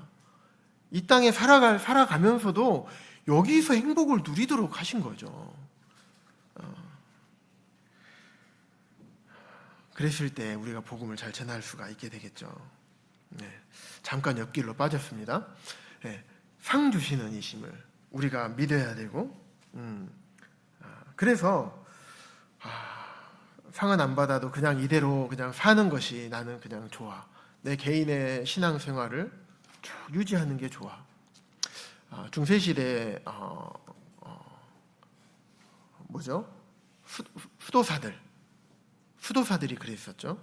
이 땅에 살아가면서도 여기서 행복을 누리도록 하신 거죠. 그랬을 때 우리가 복음을 잘 전할 수가 있게 되겠죠. 네, 잠깐 옆길로 빠졌습니다. 네, 상 주시는 이심을 우리가 믿어야 되고, 그래서 상은 안 받아도 그냥 이대로 그냥 사는 것이 나는 그냥 좋아. 내 개인의 신앙생활을 쭉 유지하는 게 좋아. 중세시대에 수도사들이 그랬었죠.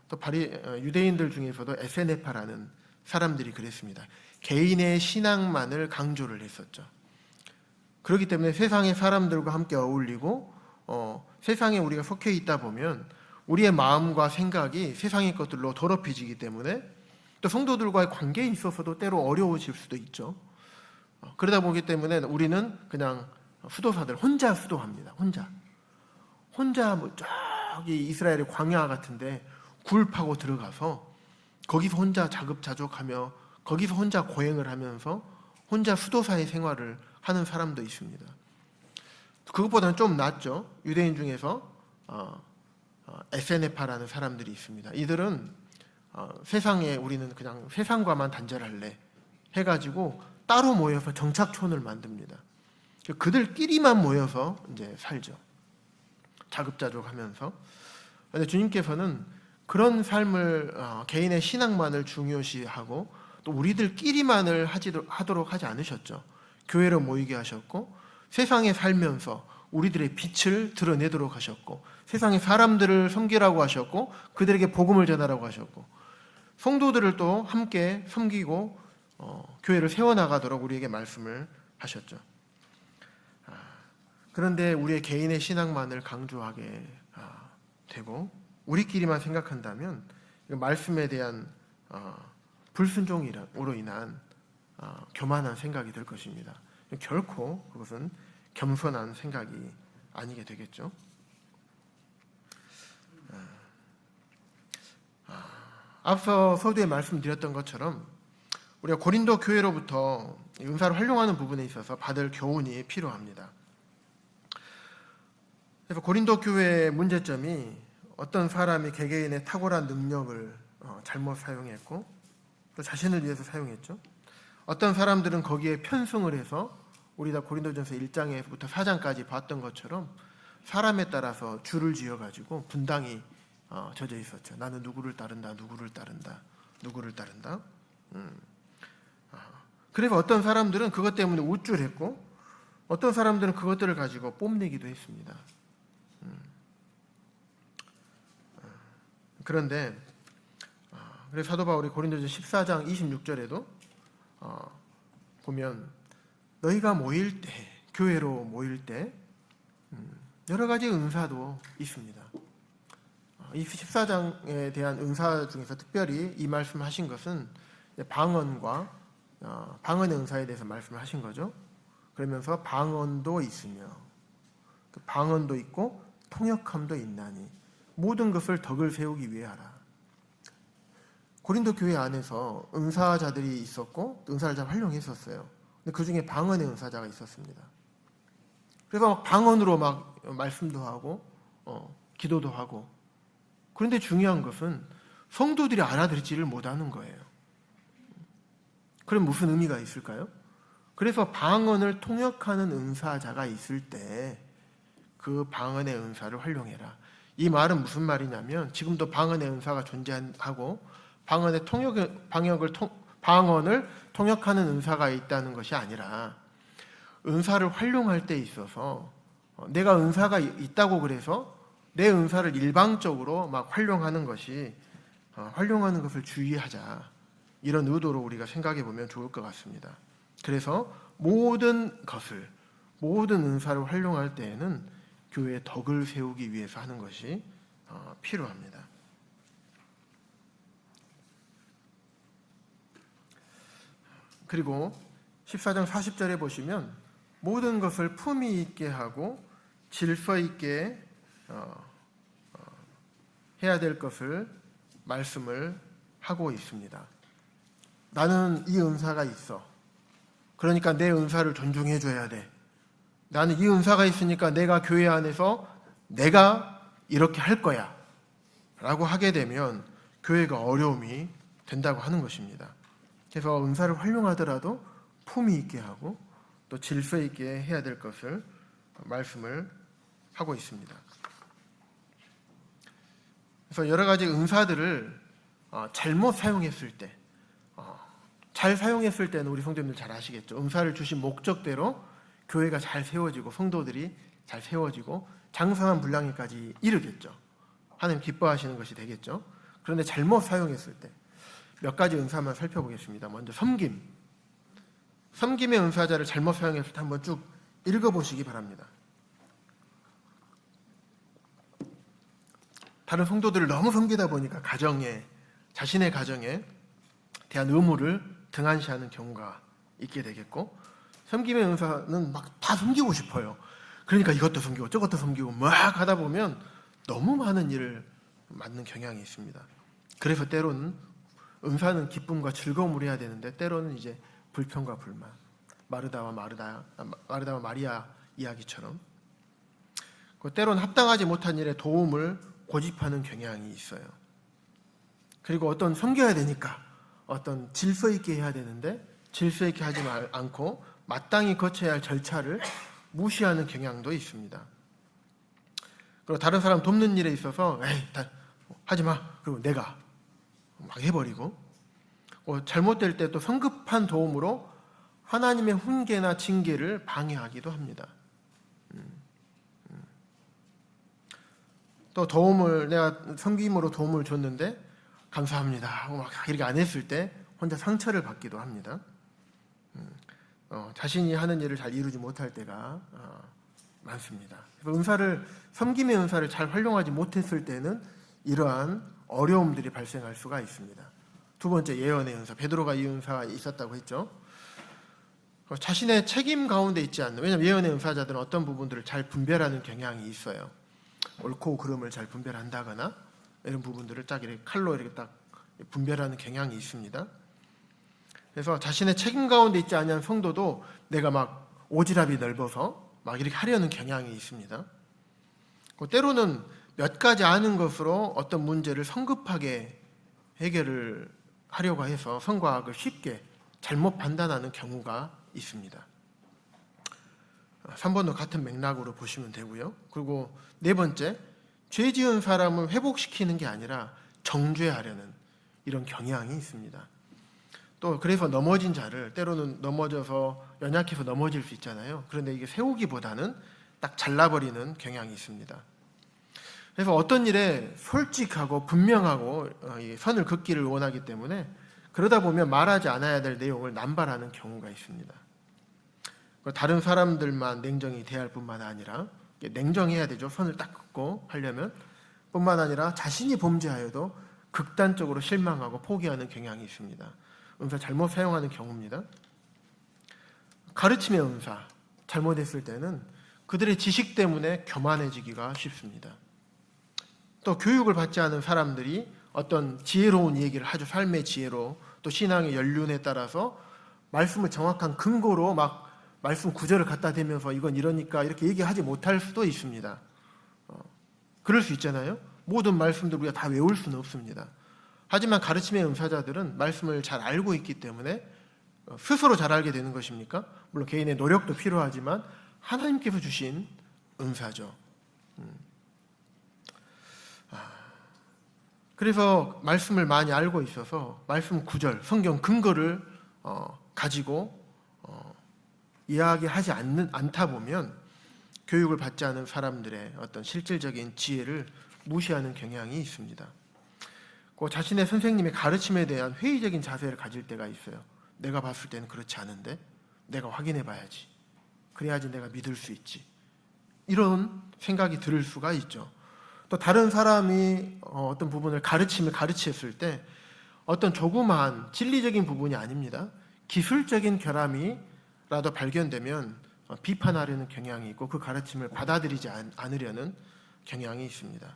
또 유대인들 중에서도 에세네파라는 사람들이 그랬습니다. 개인의 신앙만을 강조를 했었죠. 그렇기 때문에 세상의 사람들과 함께 어울리고 세상에 우리가 속해 있다 보면 우리의 마음과 생각이 세상의 것들로 더럽혀지기 때문에 또 성도들과의 관계에 있어서도 때로 어려워질 수도 있죠. 그러다 보기 때문에 우리는 그냥 수도사들 혼자 수도합니다. 혼자 저기 이스라엘의 광야 같은데 굴 파고 들어가서 거기서 혼자 자급자족하며 거기서 혼자 고행을 하면서 혼자 수도사의 생활을 하는 사람도 있습니다. 그것보다는 좀 낫죠. 유대인 중에서 에세네파라는 사람들이 있습니다. 이들은 세상에 우리는 그냥 세상과만 단절할래 해가지고 따로 모여서 정착촌을 만듭니다. 그들끼리만 모여서 이제 살죠. 자급자족하면서. 그런데 주님께서는 그런 삶을 개인의 신앙만을 중요시하고 또 우리들끼리만을 하도록 하지 않으셨죠. 교회로 모이게 하셨고 세상에 살면서 우리들의 빛을 드러내도록 하셨고 세상의 사람들을 섬기라고 하셨고 그들에게 복음을 전하라고 하셨고 성도들을 또 함께 섬기고 교회를 세워나가도록 우리에게 말씀을 하셨죠. 그런데 우리의 개인의 신앙만을 강조하게 되고 우리끼리만 생각한다면 말씀에 대한 불순종으로 인한 교만한 생각이 될 것입니다. 결코 그것은 겸손한 생각이 아니게 되겠죠. 앞서 서두에 말씀드렸던 것처럼 우리가 고린도 교회로부터 은사를 활용하는 부분에 있어서 받을 교훈이 필요합니다. 그래서 고린도 교회의 문제점이 어떤 사람이 개개인의 탁월한 능력을 잘못 사용했고 또 자신을 위해서 사용했죠. 어떤 사람들은 거기에 편승을 해서 우리가 고린도전서 1장에부터 4장까지 봤던 것처럼 사람에 따라서 줄을 지어가지고 분당이 젖어 있었죠. 나는 누구를 따른다, 누구를 따른다, 누구를 따른다. 그래서 어떤 사람들은 그것 때문에 우쭐했고 어떤 사람들은 그것들을 가지고 뽐내기도 했습니다. 그런데 그래서 사도 바울이 고린도전 14장 26절에도 보면 너희가 모일 때, 교회로 모일 때 여러 가지 은사도 있습니다. 이 14장에 대한 은사 중에서 특별히 이 말씀하신 것은 방언과 방언의 은사에 대해서 말씀을 하신 거죠. 그러면서 방언도 있으며 방언도 있고 통역함도 있나니 모든 것을 덕을 세우기 위해 하라. 고린도 교회 안에서 은사자들이 있었고 은사를 잘 활용했었어요. 근데 그 중에 방언의 은사자가 있었습니다. 그래서 막 방언으로 막 말씀도 하고 기도도 하고. 그런데 중요한 것은 성도들이 알아듣지를 못하는 거예요. 그럼 무슨 의미가 있을까요? 그래서 방언을 통역하는 은사자가 있을 때 그 방언의 은사를 활용해라. 이 말은 무슨 말이냐면 지금도 방언의 은사가 존재하고 방언을 통역하는 은사가 있다는 것이 아니라 은사를 활용할 때 있어서 내가 은사가 있다고 그래서 내 은사를 일방적으로 막 활용하는 것을 주의하자. 이런 의도로 우리가 생각해 보면 좋을 것 같습니다. 그래서 모든 은사를 활용할 때에는 교회의 덕을 세우기 위해서 하는 것이 필요합니다. 그리고 14장 40절에 보시면 모든 것을 품위 있게 하고 질서 있게 해야 될 것을 말씀을 하고 있습니다. 나는 이 은사가 있어. 그러니까 내 은사를 존중해 줘야 돼. 나는 이 은사가 있으니까 내가 교회 안에서 내가 이렇게 할 거야 라고 하게 되면 교회가 어려움이 된다고 하는 것입니다. 그래서 은사를 활용하더라도 품위 있게 하고 또 질서 있게 해야 될 것을 말씀을 하고 있습니다. 그래서 여러 가지 은사들을 잘못 사용했을 때, 잘 사용했을 때는 우리 성도님들 잘 아시겠죠. 은사를 주신 목적대로 교회가 잘 세워지고 성도들이 잘 세워지고 장성한 분량에까지 이르겠죠. 하나님 기뻐하시는 것이 되겠죠. 그런데 잘못 사용했을 때 몇 가지 은사만 살펴보겠습니다. 먼저 섬김의 은사자를 잘못 사용했을 때 한번 쭉 읽어보시기 바랍니다. 다른 성도들을 너무 섬기다 보니까 자신의 가정에 대한 의무를 등한시하는 경우가 있게 되겠고, 섬김의 은사는 막 다 섬기고 싶어요. 그러니까 이것도 섬기고 저것도 섬기고 막 하다 보면 너무 많은 일을 맡는 경향이 있습니다. 그래서 때로는 은사는 기쁨과 즐거움을 해야 되는데 때로는 이제 불평과 불만, 마르다와 마리아 이야기처럼 때로는 합당하지 못한 일에 도움을 고집하는 경향이 있어요. 그리고 어떤 섬겨야 되니까 어떤 질서 있게 해야 되는데 질서 있게 하지 않고 마땅히 거쳐야 할 절차를 무시하는 경향도 있습니다. 그리고 다른 사람 돕는 일에 있어서 하지 마. 그리고 내가 막 해버리고 잘못될 때 또 성급한 도움으로 하나님의 훈계나 징계를 방해하기도 합니다. 또 내가 섬김으로 도움을 줬는데 감사합니다 하고 막 이렇게 안 했을 때 혼자 상처를 받기도 합니다. 자신이 하는 일을 잘 이루지 못할 때가 많습니다. 섬김의 은사를 잘 활용하지 못했을 때는 이러한 어려움들이 발생할 수가 있습니다. 두 번째, 예언의 은사. 베드로가 이 은사가 있었다고 했죠. 자신의 책임 가운데 있지 않는, 왜냐하면 예언의 은사자들은 어떤 부분들을 잘 분별하는 경향이 있어요. 옳고 그름을 잘 분별한다거나 이런 부분들을 딱 이렇게 칼로 이렇게 딱 분별하는 경향이 있습니다. 그래서 자신의 책임 가운데 있지 아니한 성도도 내가 막 오지랖이 넓어서 막 이렇게 하려는 경향이 있습니다. 때로는 몇 가지 아는 것으로 어떤 문제를 성급하게 해결을 하려고 해서 성과학을 쉽게 잘못 판단하는 경우가 있습니다. 3번도 같은 맥락으로 보시면 되고요. 그리고 네 번째, 죄 지은 사람을 회복시키는 게 아니라 정죄하려는 이런 경향이 있습니다. 또 그래서 넘어진 자를 때로는 넘어져서 연약해서 넘어질 수 있잖아요. 그런데 이게 세우기보다는 딱 잘라버리는 경향이 있습니다. 그래서 어떤 일에 솔직하고 분명하고 선을 긋기를 원하기 때문에 그러다 보면 말하지 않아야 될 내용을 남발하는 경우가 있습니다. 다른 사람들만 냉정히 대할 뿐만 아니라 냉정해야 되죠. 선을 딱 긋고 하려면 뿐만 아니라 자신이 범죄하여도 극단적으로 실망하고 포기하는 경향이 있습니다. 은사 잘못 사용하는 경우입니다. 가르침의 은사 잘못했을 때는 그들의 지식 때문에 교만해지기가 쉽습니다. 또 교육을 받지 않은 사람들이 어떤 지혜로운 얘기를 하죠. 삶의 지혜로 또 신앙의 연륜에 따라서 말씀을 정확한 근거로 막 말씀 구절을 갖다 대면서 이건 이러니까 이렇게 얘기하지 못할 수도 있습니다. 그럴 수 있잖아요. 모든 말씀들 우리가 다 외울 수는 없습니다. 하지만 가르침의 은사자들은 말씀을 잘 알고 있기 때문에 스스로 잘 알게 되는 것입니까? 물론 개인의 노력도 필요하지만 하나님께서 주신 은사죠. 그래서 말씀을 많이 알고 있어서 말씀 구절, 성경 근거를 가지고 이야기하지 않다 보면 교육을 받지 않은 사람들의 어떤 실질적인 지혜를 무시하는 경향이 있습니다. 자신의 선생님의 가르침에 대한 회의적인 자세를 가질 때가 있어요. 내가 봤을 때는 그렇지 않은데 내가 확인해 봐야지. 그래야지 내가 믿을 수 있지. 이런 생각이 들 수가 있죠. 또 다른 사람이 어떤 부분을 가르치었을 때 어떤 조그마한 진리적인 부분이 아닙니다. 기술적인 결함이라도 발견되면 비판하려는 경향이 있고 그 가르침을 받아들이지 않으려는 경향이 있습니다.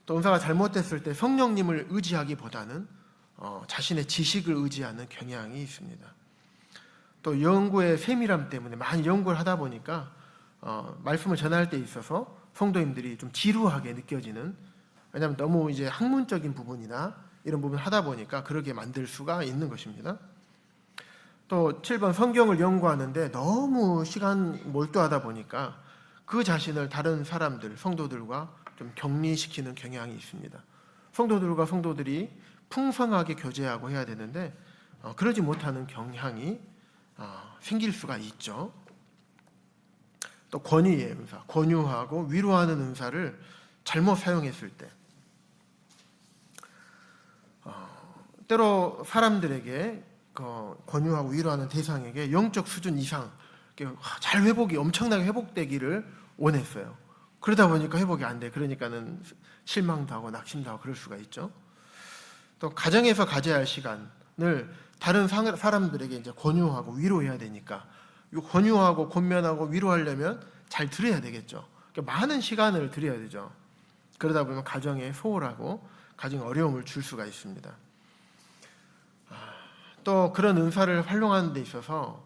또 은사가 잘못됐을 때 성령님을 의지하기보다는 자신의 지식을 의지하는 경향이 있습니다. 또 연구의 세밀함 때문에 많이 연구를 하다 보니까 말씀을 전할 때 있어서 성도님들이 좀 지루하게 느껴지는, 왜냐하면 너무 이제 학문적인 부분이나 이런 부분 하다 보니까 그러게 만들 수가 있는 것입니다. 또 7번 성경을 연구하는데 너무 시간 몰두하다 보니까 그 자신을 다른 사람들, 성도들과 좀 격리시키는 경향이 있습니다. 성도들과 성도들이 풍성하게 교제하고 해야 되는데 그러지 못하는 경향이 생길 수가 있죠. 또 권위의 은사, 권유하고 위로하는 은사를 잘못 사용했을 때 때로 사람들에게 권유하고 위로하는 대상에게 영적 수준 이상 잘 회복이 엄청나게 회복되기를 원했어요. 그러다 보니까 회복이 안 돼. 그러니까는 실망도 하고 낙심도 하고 그럴 수가 있죠. 또 가정에서 가져야 할 시간을 다른 사람들에게 이제 권유하고 위로해야 되니까 이 권유하고 권면하고 위로하려면 잘 들어야 되겠죠. 그러니까 많은 시간을 들여야 되죠. 그러다 보면 가정에 소홀하고 가정에 어려움을 줄 수가 있습니다. 또 그런 은사를 활용하는 데 있어서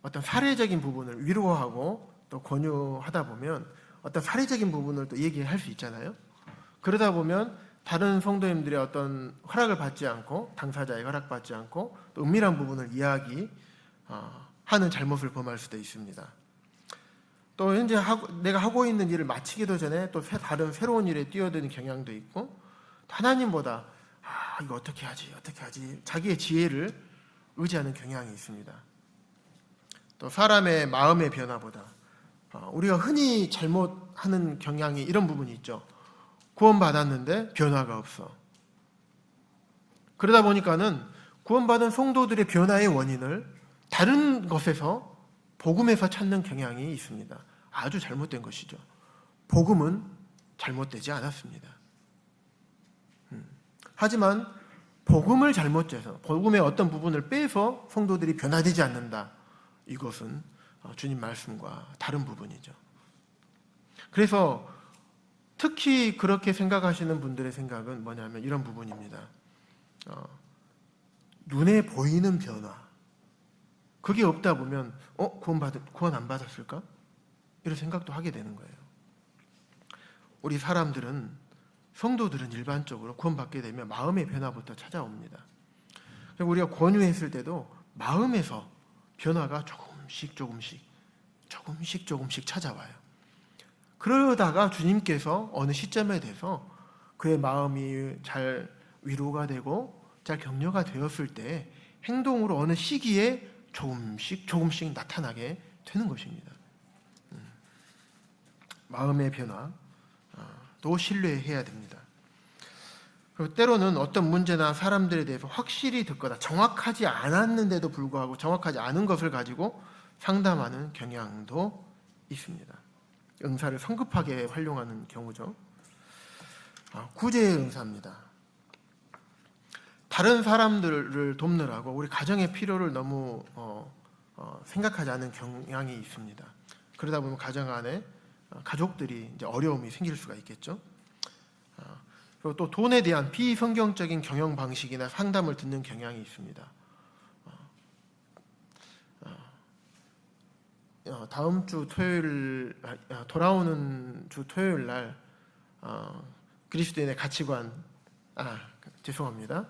어떤 사례적인 부분을 위로하고 또 권유하다 보면 어떤 사례적인 부분을 또 얘기할 수 있잖아요. 그러다 보면 다른 성도님들의 어떤 허락을 받지 않고 당사자의 허락받지 않고 또 은밀한 부분을 하는 잘못을 범할 수도 있습니다. 또 현재 내가 하고 있는 일을 마치기도 전에 또 다른 새로운 일에 뛰어드는 경향도 있고 하나님보다 이거 어떻게 하지 자기의 지혜를 의지하는 경향이 있습니다. 또 사람의 마음의 변화보다 우리가 흔히 잘못하는 경향이 이런 부분이 있죠. 구원받았는데 변화가 없어. 그러다 보니까는 구원받은 성도들의 변화의 원인을 다른 것에서 복음에서 찾는 경향이 있습니다. 아주 잘못된 것이죠. 복음은 잘못되지 않았습니다. 하지만 복음을 잘못해서 복음의 어떤 부분을 빼서 성도들이 변화되지 않는다. 이것은 주님 말씀과 다른 부분이죠. 그래서 특히 그렇게 생각하시는 분들의 생각은 뭐냐면 이런 부분입니다. 눈에 보이는 변화, 그게 없다 보면 구원 안 받았을까? 이런 생각도 하게 되는 거예요. 우리 사람들은, 성도들은 일반적으로 구원받게 되면 마음의 변화부터 찾아옵니다. 그리고 우리가 권유했을 때도 마음에서 변화가 조금씩 찾아와요. 그러다가 주님께서 어느 시점에 돼서 그의 마음이 잘 위로가 되고 잘 격려가 되었을 때 행동으로 어느 시기에 조금씩 나타나게 되는 것입니다. 마음의 변화도 신뢰해야 됩니다. 그리고 때로는 어떤 문제나 사람들에 대해서 확실히 듣거나 정확하지 않았는데도 불구하고 정확하지 않은 것을 가지고 상담하는 경향도 있습니다. 은사를 성급하게 활용하는 경우죠. 구제의 은사입니다. 다른 사람들을 돕느라고 우리 가정의 필요를 너무 생각하지 않은 경향이 있습니다. 그러다 보면 가정 안에 가족들이 이제 어려움이 생길 수가 있겠죠. 그리고 또 돈에 대한 비성경적인 경영 방식이나 상담을 듣는 경향이 있습니다. 다음 주 토요일, 돌아오는 주 토요일 날 그리스도인의 가치관, 죄송합니다.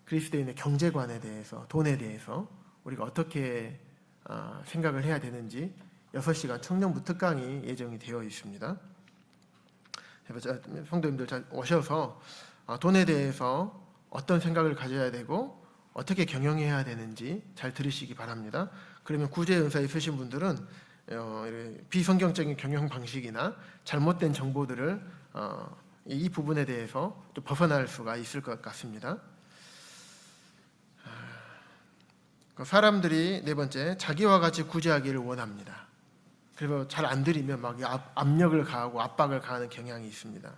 그리스도인의 경제관에 대해서, 돈에 대해서 우리가 어떻게 생각을 해야 되는지 6시간 청년부 특강이 예정이 되어 있습니다. 성도님들 잘 오셔서 돈에 대해서 어떤 생각을 가져야 되고 어떻게 경영해야 되는지 잘 들으시기 바랍니다. 그러면 구제 은사 있으신 분들은 비성경적인 경영 방식이나 잘못된 정보들을 이 부분에 대해서 좀 벗어날 수가 있을 것 같습니다. 사람들이 네 번째, 자기와 같이 구제하기를 원합니다. 그래서 잘 안 드리면 막 압력을 가하고 압박을 가하는 경향이 있습니다.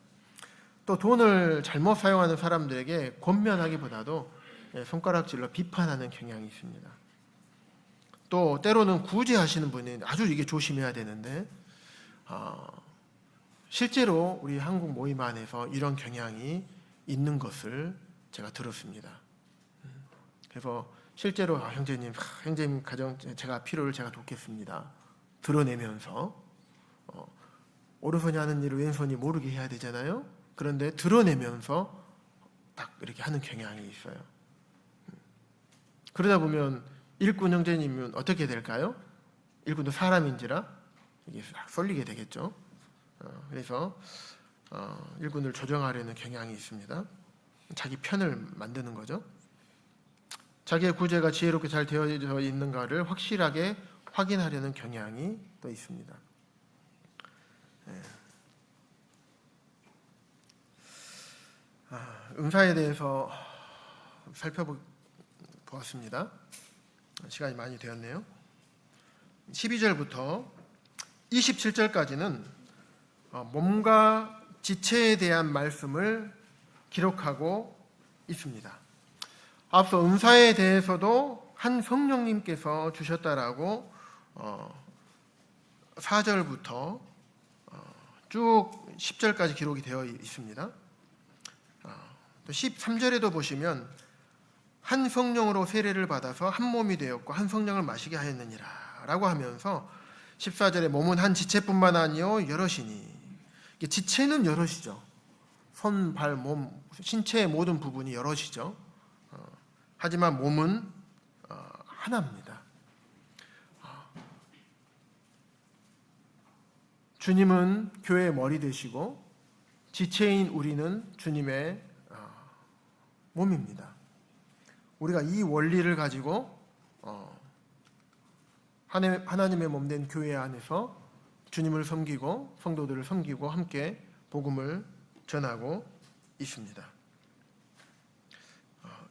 또 돈을 잘못 사용하는 사람들에게 권면하기보다도 손가락질로 비판하는 경향이 있습니다. 또 때로는 구제하시는 분이 아주 이게 조심해야 되는데 실제로 우리 한국 모임 안에서 이런 경향이 있는 것을 제가 들었습니다. 그래서 실제로 형제님 가정 제가 필요를 제가 돕겠습니다. 드러내면서 오른손이 하는 일을 왼손이 모르게 해야 되잖아요. 그런데 드러내면서 딱 이렇게 하는 경향이 있어요. 그러다 보면 일꾼 형제님은 어떻게 될까요? 일꾼도 사람인지라 이게 딱 쏠리게 되겠죠. 그래서 일꾼을 조정하려는 경향이 있습니다. 자기 편을 만드는 거죠. 자기의 구제가 지혜롭게 잘 되어져 있는가를 확실하게 확인하려는 경향이 또 있습니다. 은사에 대해서 살펴보았습니다. 시간이 많이 되었네요. 12절부터 27절까지는 몸과 지체에 대한 말씀을 기록하고 있습니다. 앞서 은사에 대해서도 한 성령님께서 주셨다라고 4절부터 쭉 10절까지 기록이 되어 있습니다. 또 13절에도 보시면 한 성령으로 세례를 받아서 한 몸이 되었고 한 성령을 마시게 하였느니라 라고 하면서 14절에 몸은 한 지체뿐만 아니요 여럿이니, 지체는 여럿이죠. 손, 발, 몸, 신체의 모든 부분이 여럿이죠. 하지만 몸은 하나입니다. 주님은 교회의 머리 되시고 지체인 우리는 주님의 몸입니다. 우리가 이 원리를 가지고 하나님의 몸된 교회 안에서 주님을 섬기고 성도들을 섬기고 함께 복음을 전하고 있습니다.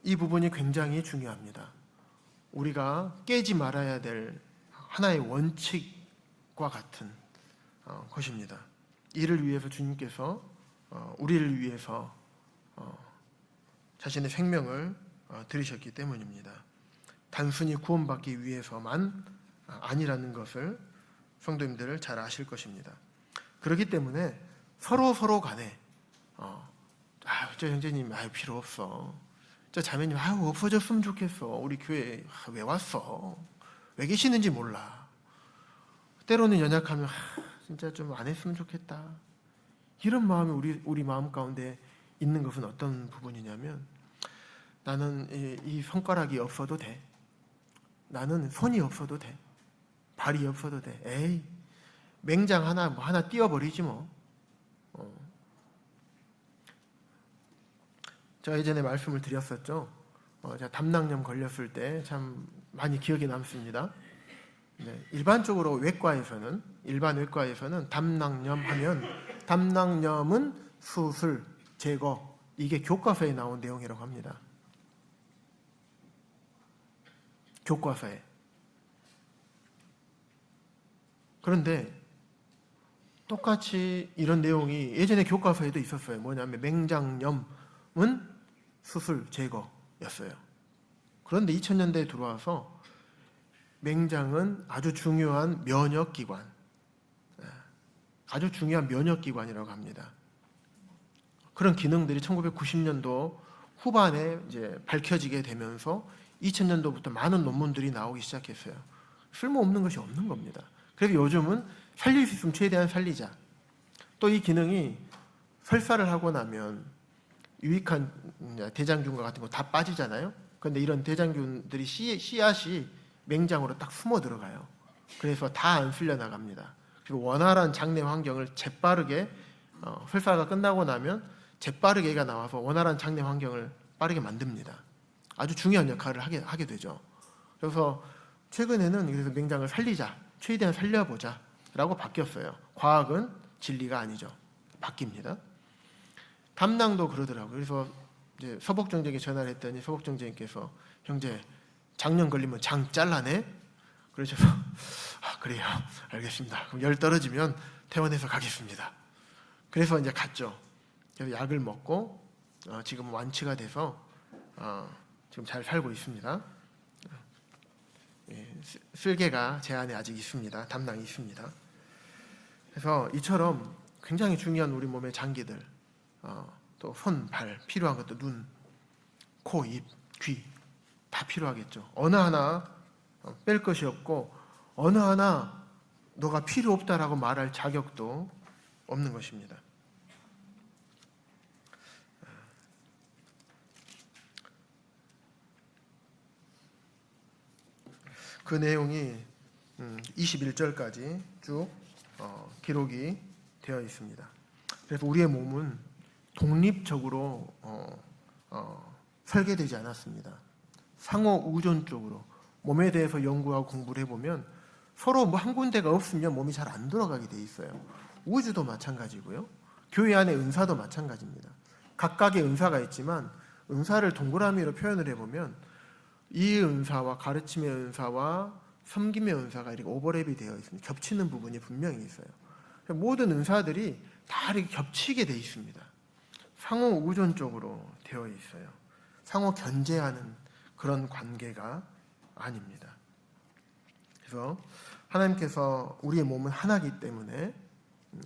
이 부분이 굉장히 중요합니다. 우리가 깨지 말아야 될 하나의 원칙과 같은 것입니다. 이를 위해서 주님께서 우리를 위해서 자신의 생명을 들이셨기 때문입니다. 단순히 구원받기 위해서만 아니라는 것을 성도님들 잘 아실 것입니다. 그렇기 때문에 서로 간에 저 형제님 필요 없어. 저 자매님 없어졌으면 좋겠어. 우리 교회 왜 왔어? 왜 계시는지 몰라. 때로는 연약하면 진짜 좀 안 했으면 좋겠다. 이런 마음이 우리 마음 가운데 있는 것은 어떤 부분이냐면, 나는 이 손가락이 없어도 돼. 나는 손이 없어도 돼. 발이 없어도 돼. 에이, 맹장 하나 띄워버리지 뭐. 제가 예전에 말씀을 드렸었죠. 제가 담낭염 걸렸을 때 참 많이 기억에 남습니다. 네, 일반 외과에서는 담낭염 하면 담낭염은 수술, 제거, 이게 교과서에 나온 내용이라고 합니다. 교과서에. 그런데 똑같이 이런 내용이 예전에 교과서에도 있었어요. 뭐냐면 맹장염은 수술, 제거였어요. 그런데 2000년대에 들어와서 맹장은 아주 중요한 면역기관, 아주 중요한 면역기관이라고 합니다. 그런 기능들이 1990년도 후반에 이제 밝혀지게 되면서 2000년도부터 많은 논문들이 나오기 시작했어요. 쓸모없는 것이 없는 겁니다. 그래서 요즘은 살릴 수 있으면 최대한 살리자. 또 이 기능이 설사를 하고 나면 유익한 대장균과 같은 거 다 빠지잖아요. 그런데 이런 대장균들이 씨앗이 맹장으로 딱 숨어 들어가요. 그래서 다 안 쓸려 나갑니다. 그리고 원활한 장내 환경을 재빠르게 설사가 끝나고 나면 재빠르게 얘가 나와서 원활한 장내 환경을 빠르게 만듭니다. 아주 중요한 역할을 하게 되죠. 그래서 최근에는 그래서 맹장을 살리자, 최대한 살려보자 라고 바뀌었어요. 과학은 진리가 아니죠. 바뀝니다. 담낭도 그러더라고요. 그래서 이제 서복정제에게 전화를 했더니 서복정제님께서 형제 장염 걸리면 장 잘라내? 그러셔서 그래요. 알겠습니다. 그럼 열 떨어지면 퇴원해서 가겠습니다. 그래서 이제 갔죠. 그래서 약을 먹고 지금 완치가 돼서 지금 잘 살고 있습니다. 쓸개가 제 안에 아직 있습니다. 담낭이 있습니다. 그래서 이처럼 굉장히 중요한 우리 몸의 장기들, 또 손, 발, 필요한 것도 눈, 코, 입, 귀 다 필요하겠죠. 어느 하나 뺄 것이 없고 어느 하나 너가 필요 없다라고 말할 자격도 없는 것입니다. 그 내용이 21절까지 쭉 기록이 되어 있습니다. 그래서 우리의 몸은 독립적으로 설계되지 않았습니다. 상호 우존적으로 몸에 대해서 연구하고 공부를 해보면 서로 뭐 한 군데가 없으면 몸이 잘 안 돌아가게 돼 있어요. 우주도 마찬가지고요. 교회 안에 은사도 마찬가지입니다. 각각의 은사가 있지만 은사를 동그라미로 표현을 해보면 이 은사와 가르침의 은사와 섬김의 은사가 이렇게 오버랩이 되어 있습니다. 겹치는 부분이 분명히 있어요. 모든 은사들이 다 이렇게 겹치게 돼 있습니다. 상호 우존적으로 되어 있어요. 상호 견제하는 그런 관계가 아닙니다. 그래서 하나님께서 우리의 몸은 하나이기 때문에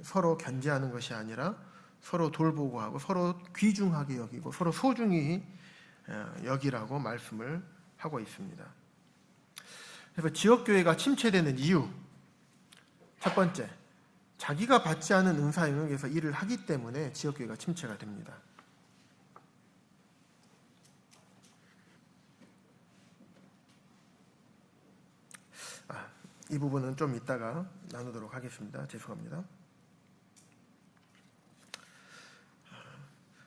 서로 견제하는 것이 아니라 서로 돌보고 하고 서로 귀중하게 여기고 서로 소중히 여기라고 말씀을 하고 있습니다. 그래서 지역교회가 침체되는 이유, 첫 번째, 자기가 받지 않은 은사 영역에서 일을 하기 때문에 지역교회가 침체가 됩니다. 이 부분은 좀 이따가 나누도록 하겠습니다. 죄송합니다.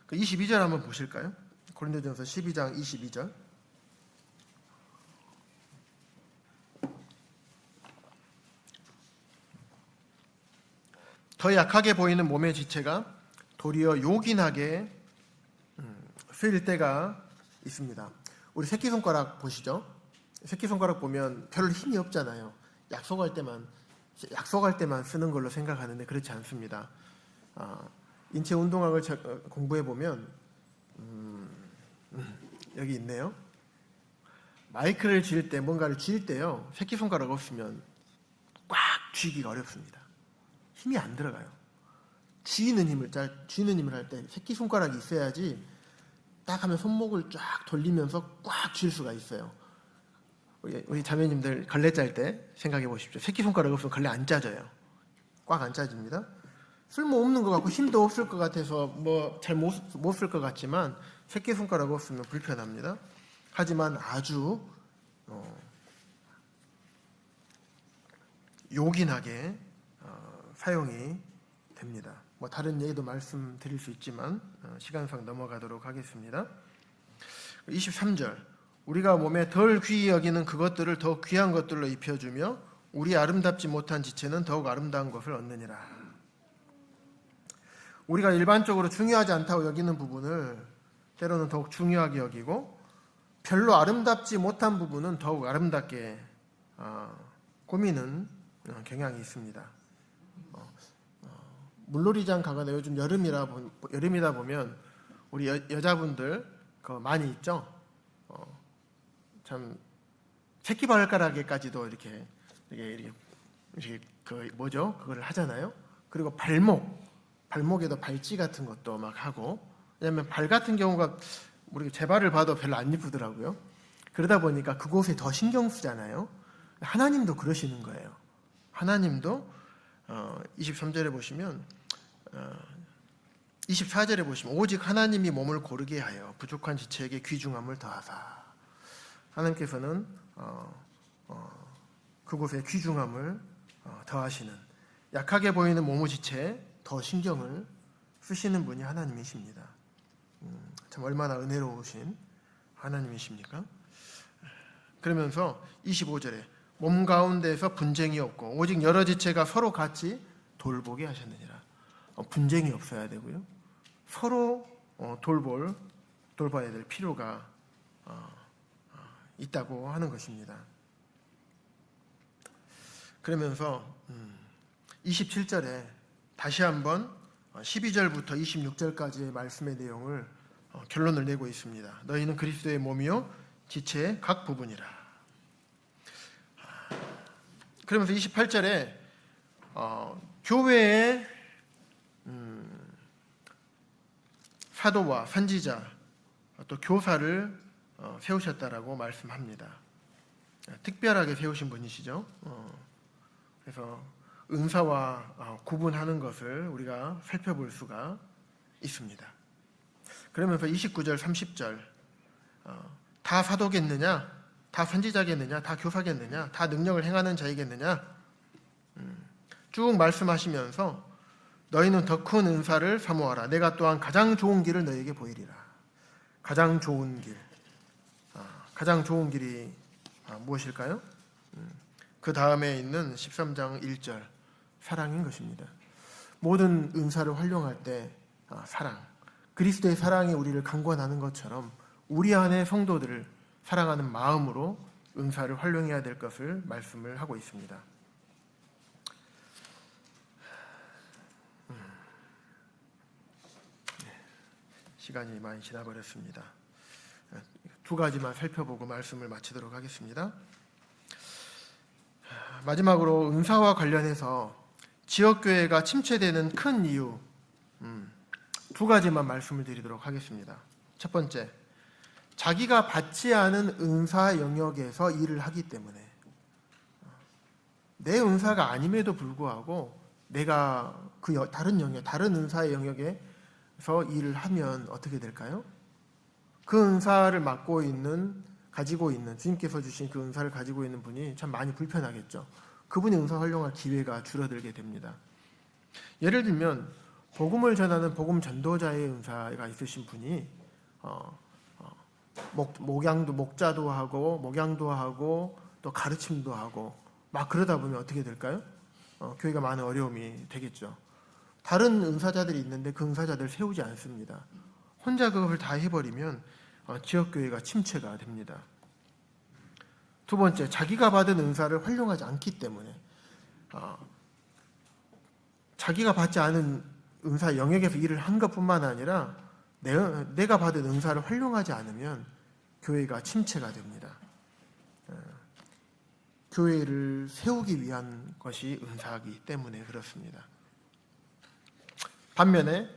22절 한번 보실까요? 고린도전서 12장 22절. 더 약하게 보이는 몸의 지체가 도리어 요긴하게 쓰일 때가 있습니다. 우리 새끼손가락 보시죠? 새끼손가락 보면 별로 힘이 없잖아요. 약속할 때만 쓰는 걸로 생각하는데 그렇지 않습니다. 인체 운동학을 공부해 보면 여기 있네요. 마이크를 쥘 때 뭔가를 쥘 때요. 새끼손가락 없으면 꽉 쥐기가 어렵습니다. 힘이 안 들어가요. 쥐는 힘을 할 때 새끼손가락이 있어야지 딱 하면 손목을 쫙 돌리면서 꽉 쥘 수가 있어요. 우리 자매님들 걸레 짤 때 생각해 보십시오. 새끼손가락 없으면 걸레 안 짜져요. 꽉 안 짜집니다. 쓸모없는 것 같고 힘도 없을 것 같아서 뭐 잘 못 쓸 것 같지만 새끼손가락 없으면 불편합니다. 하지만 아주 요긴하게 사용이 됩니다. 뭐 다른 얘기도 말씀드릴 수 있지만 시간상 넘어가도록 하겠습니다. 23절, 우리가 몸에 덜 귀히 여기는 그것들을 더욱 귀한 것들로 입혀주며 우리 아름답지 못한 지체는 더욱 아름다운 것을 얻느니라. 우리가 일반적으로 중요하지 않다고 여기는 부분을 때로는 더욱 중요하게 여기고 별로 아름답지 못한 부분은 더욱 아름답게 꾸미는 경향이 있습니다. 물놀이장 가거나 요즘 여름이다 보면 우리 여자분들 많이 있죠. 참 새끼발가락에까지도 이렇게 그걸 하잖아요. 그리고 발목에도 발찌 같은 것도 막 하고, 왜냐하면 발 같은 경우가 우리 제 발을 봐도 별로 안 이쁘더라고요. 그러다 보니까 그곳에 더 신경 쓰잖아요. 하나님도 그러시는 거예요. 하나님도 23절에 보시면 24절에 보시면 오직 하나님이 몸을 고르게 하여 부족한 지체에게 귀중함을 더하사. 하나님께서는 그곳에 귀중함을 더하시는, 약하게 보이는 몸의 지체에 더 신경을 쓰시는 분이 하나님이십니다. 참 얼마나 은혜로우신 하나님이십니까? 그러면서 25절에 몸 가운데에서 분쟁이 없고 오직 여러 지체가 서로 같이 돌보게 하셨느니라. 분쟁이 없어야 되고요. 서로 돌봐야 될 필요가 있다고 하는 것입니다. 그러면서 27절에 다시 한번 12절부터 26절까지의 말씀의 내용을 결론을 내고 있습니다. 너희는 그리스도의 몸이요 지체의 각 부분이라. 그러면서 28절에 교회의 사도와 선지자 또 교사를 세우셨다라고 말씀합니다. 특별하게 세우신 분이시죠. 그래서 은사와 구분하는 것을 우리가 살펴볼 수가 있습니다. 그러면서 29절, 30절 다 사도겠느냐? 다 선지자겠느냐? 다 교사겠느냐? 다 능력을 행하는 자이겠느냐? 쭉 말씀하시면서 너희는 더 큰 은사를 사모하라. 내가 또한 가장 좋은 길을 너희에게 보이리라. 가장 좋은 길. 가장 좋은 길이 무엇일까요? 그 다음에 있는 13장 1절 사랑인 것입니다. 모든 은사를 활용할 때 사랑, 그리스도의 사랑이 우리를 강권하는 것처럼 우리 안에 성도들을 사랑하는 마음으로 은사를 활용해야 될 것을 말씀을 하고 있습니다. 시간이 많이 지나버렸습니다. 두 가지만 살펴보고 말씀을 마치도록 하겠습니다. 마지막으로 은사와 관련해서 지역교회가 침체되는 큰 이유 두 가지만 말씀을 드리도록 하겠습니다. 첫 번째, 자기가 받지 않은 은사 영역에서 일을 하기 때문에, 내 은사가 아님에도 불구하고 내가 다른 은사의 영역에서 일을 하면 어떻게 될까요? 그 은사를 가지고 있는 주님께서 주신 그 은사를 가지고 있는 분이 참 많이 불편하겠죠. 그분이 은사 활용할 기회가 줄어들게 됩니다. 예를 들면 복음을 전하는 복음 전도자의 은사가 있으신 분이 목자도 하고 또 가르침도 하고 막 그러다 보면 어떻게 될까요? 교회가 많은 어려움이 되겠죠. 다른 은사자들이 있는데 그 은사자들을 세우지 않습니다. 혼자 그것을 다 해버리면 지역교회가 침체가 됩니다. 두 번째, 자기가 받은 은사를 활용하지 않기 때문에, 자기가 받지 않은 은사 영역에서 일을 한 것뿐만 아니라 내가 받은 은사를 활용하지 않으면 교회가 침체가 됩니다. 교회를 세우기 위한 것이 은사이기 때문에 그렇습니다. 반면에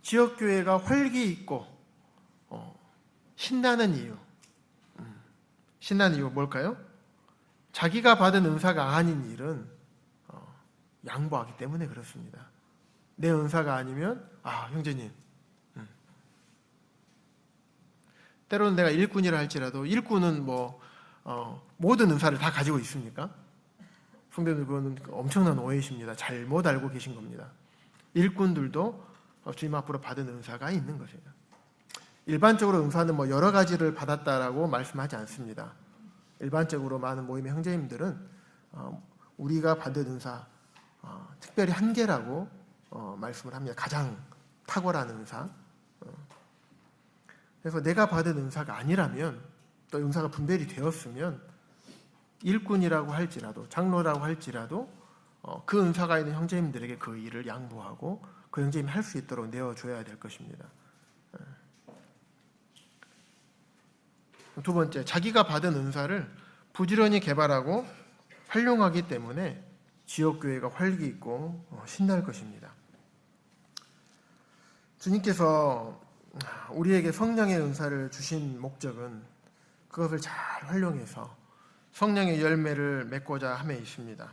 지역교회가 활기 있고 신나는 이유. 신나는 이유 뭘까요? 자기가 받은 은사가 아닌 일은 양보하기 때문에 그렇습니다. 내 은사가 아니면 형제님, 때로는 내가 일꾼이라 할지라도 일꾼은 모든 은사를 다 가지고 있습니까? 성도님들, 그거는 엄청난 오해이십니다. 잘못 알고 계신 겁니다. 일꾼들도 주님 앞으로 받은 은사가 있는 것이에요. 일반적으로 은사는 여러 가지를 받았다라고 말씀하지 않습니다. 일반적으로 많은 모임의 형제님들은 우리가 받은 은사 특별히 한 개라고 말씀을 합니다. 가장 탁월한 은사. 그래서 내가 받은 은사가 아니라면, 또 은사가 분별이 되었으면 일꾼이라고 할지라도 장로라고 할지라도 그 은사가 있는 형제님들에게 그 일을 양보하고 그 형제님이 할 수 있도록 내어줘야 될 것입니다. 두 번째, 자기가 받은 은사를 부지런히 개발하고 활용하기 때문에 지역교회가 활기 있고 신날 것입니다. 주님께서 우리에게 성령의 은사를 주신 목적은 그것을 잘 활용해서 성령의 열매를 맺고자 함에 있습니다.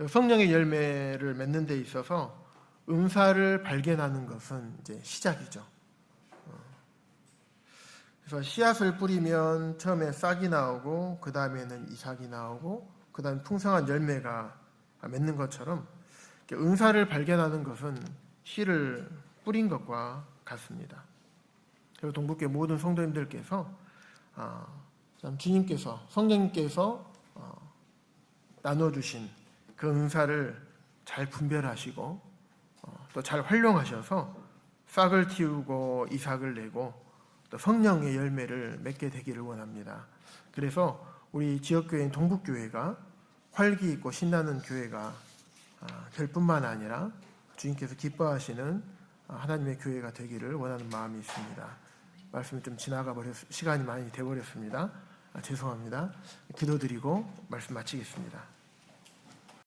성령의 열매를 맺는 데 있어서 은사를 발견하는 것은 이제 시작이죠. 그래서 씨앗을 뿌리면 처음에 싹이 나오고 그 다음에는 이삭이 나오고 그 다음 풍성한 열매가 맺는 것처럼 은사를 발견하는 것은 씨를 뿌린 것과 같습니다. 그리고 동북교회 모든 성도님들께서 주님께서, 성령님께서 나눠주신 그 은사를 잘 분별하시고 또 잘 활용하셔서 싹을 틔우고 이삭을 내고 또 성령의 열매를 맺게 되기를 원합니다. 그래서 우리 지역교회인 동북교회가 활기 있고 신나는 교회가 될 뿐만 아니라 주님께서 기뻐하시는 하나님의 교회가 되기를 원하는 마음이 있습니다. 말씀이 좀 시간이 많이 되어버렸습니다. 죄송합니다. 기도드리고 말씀 마치겠습니다.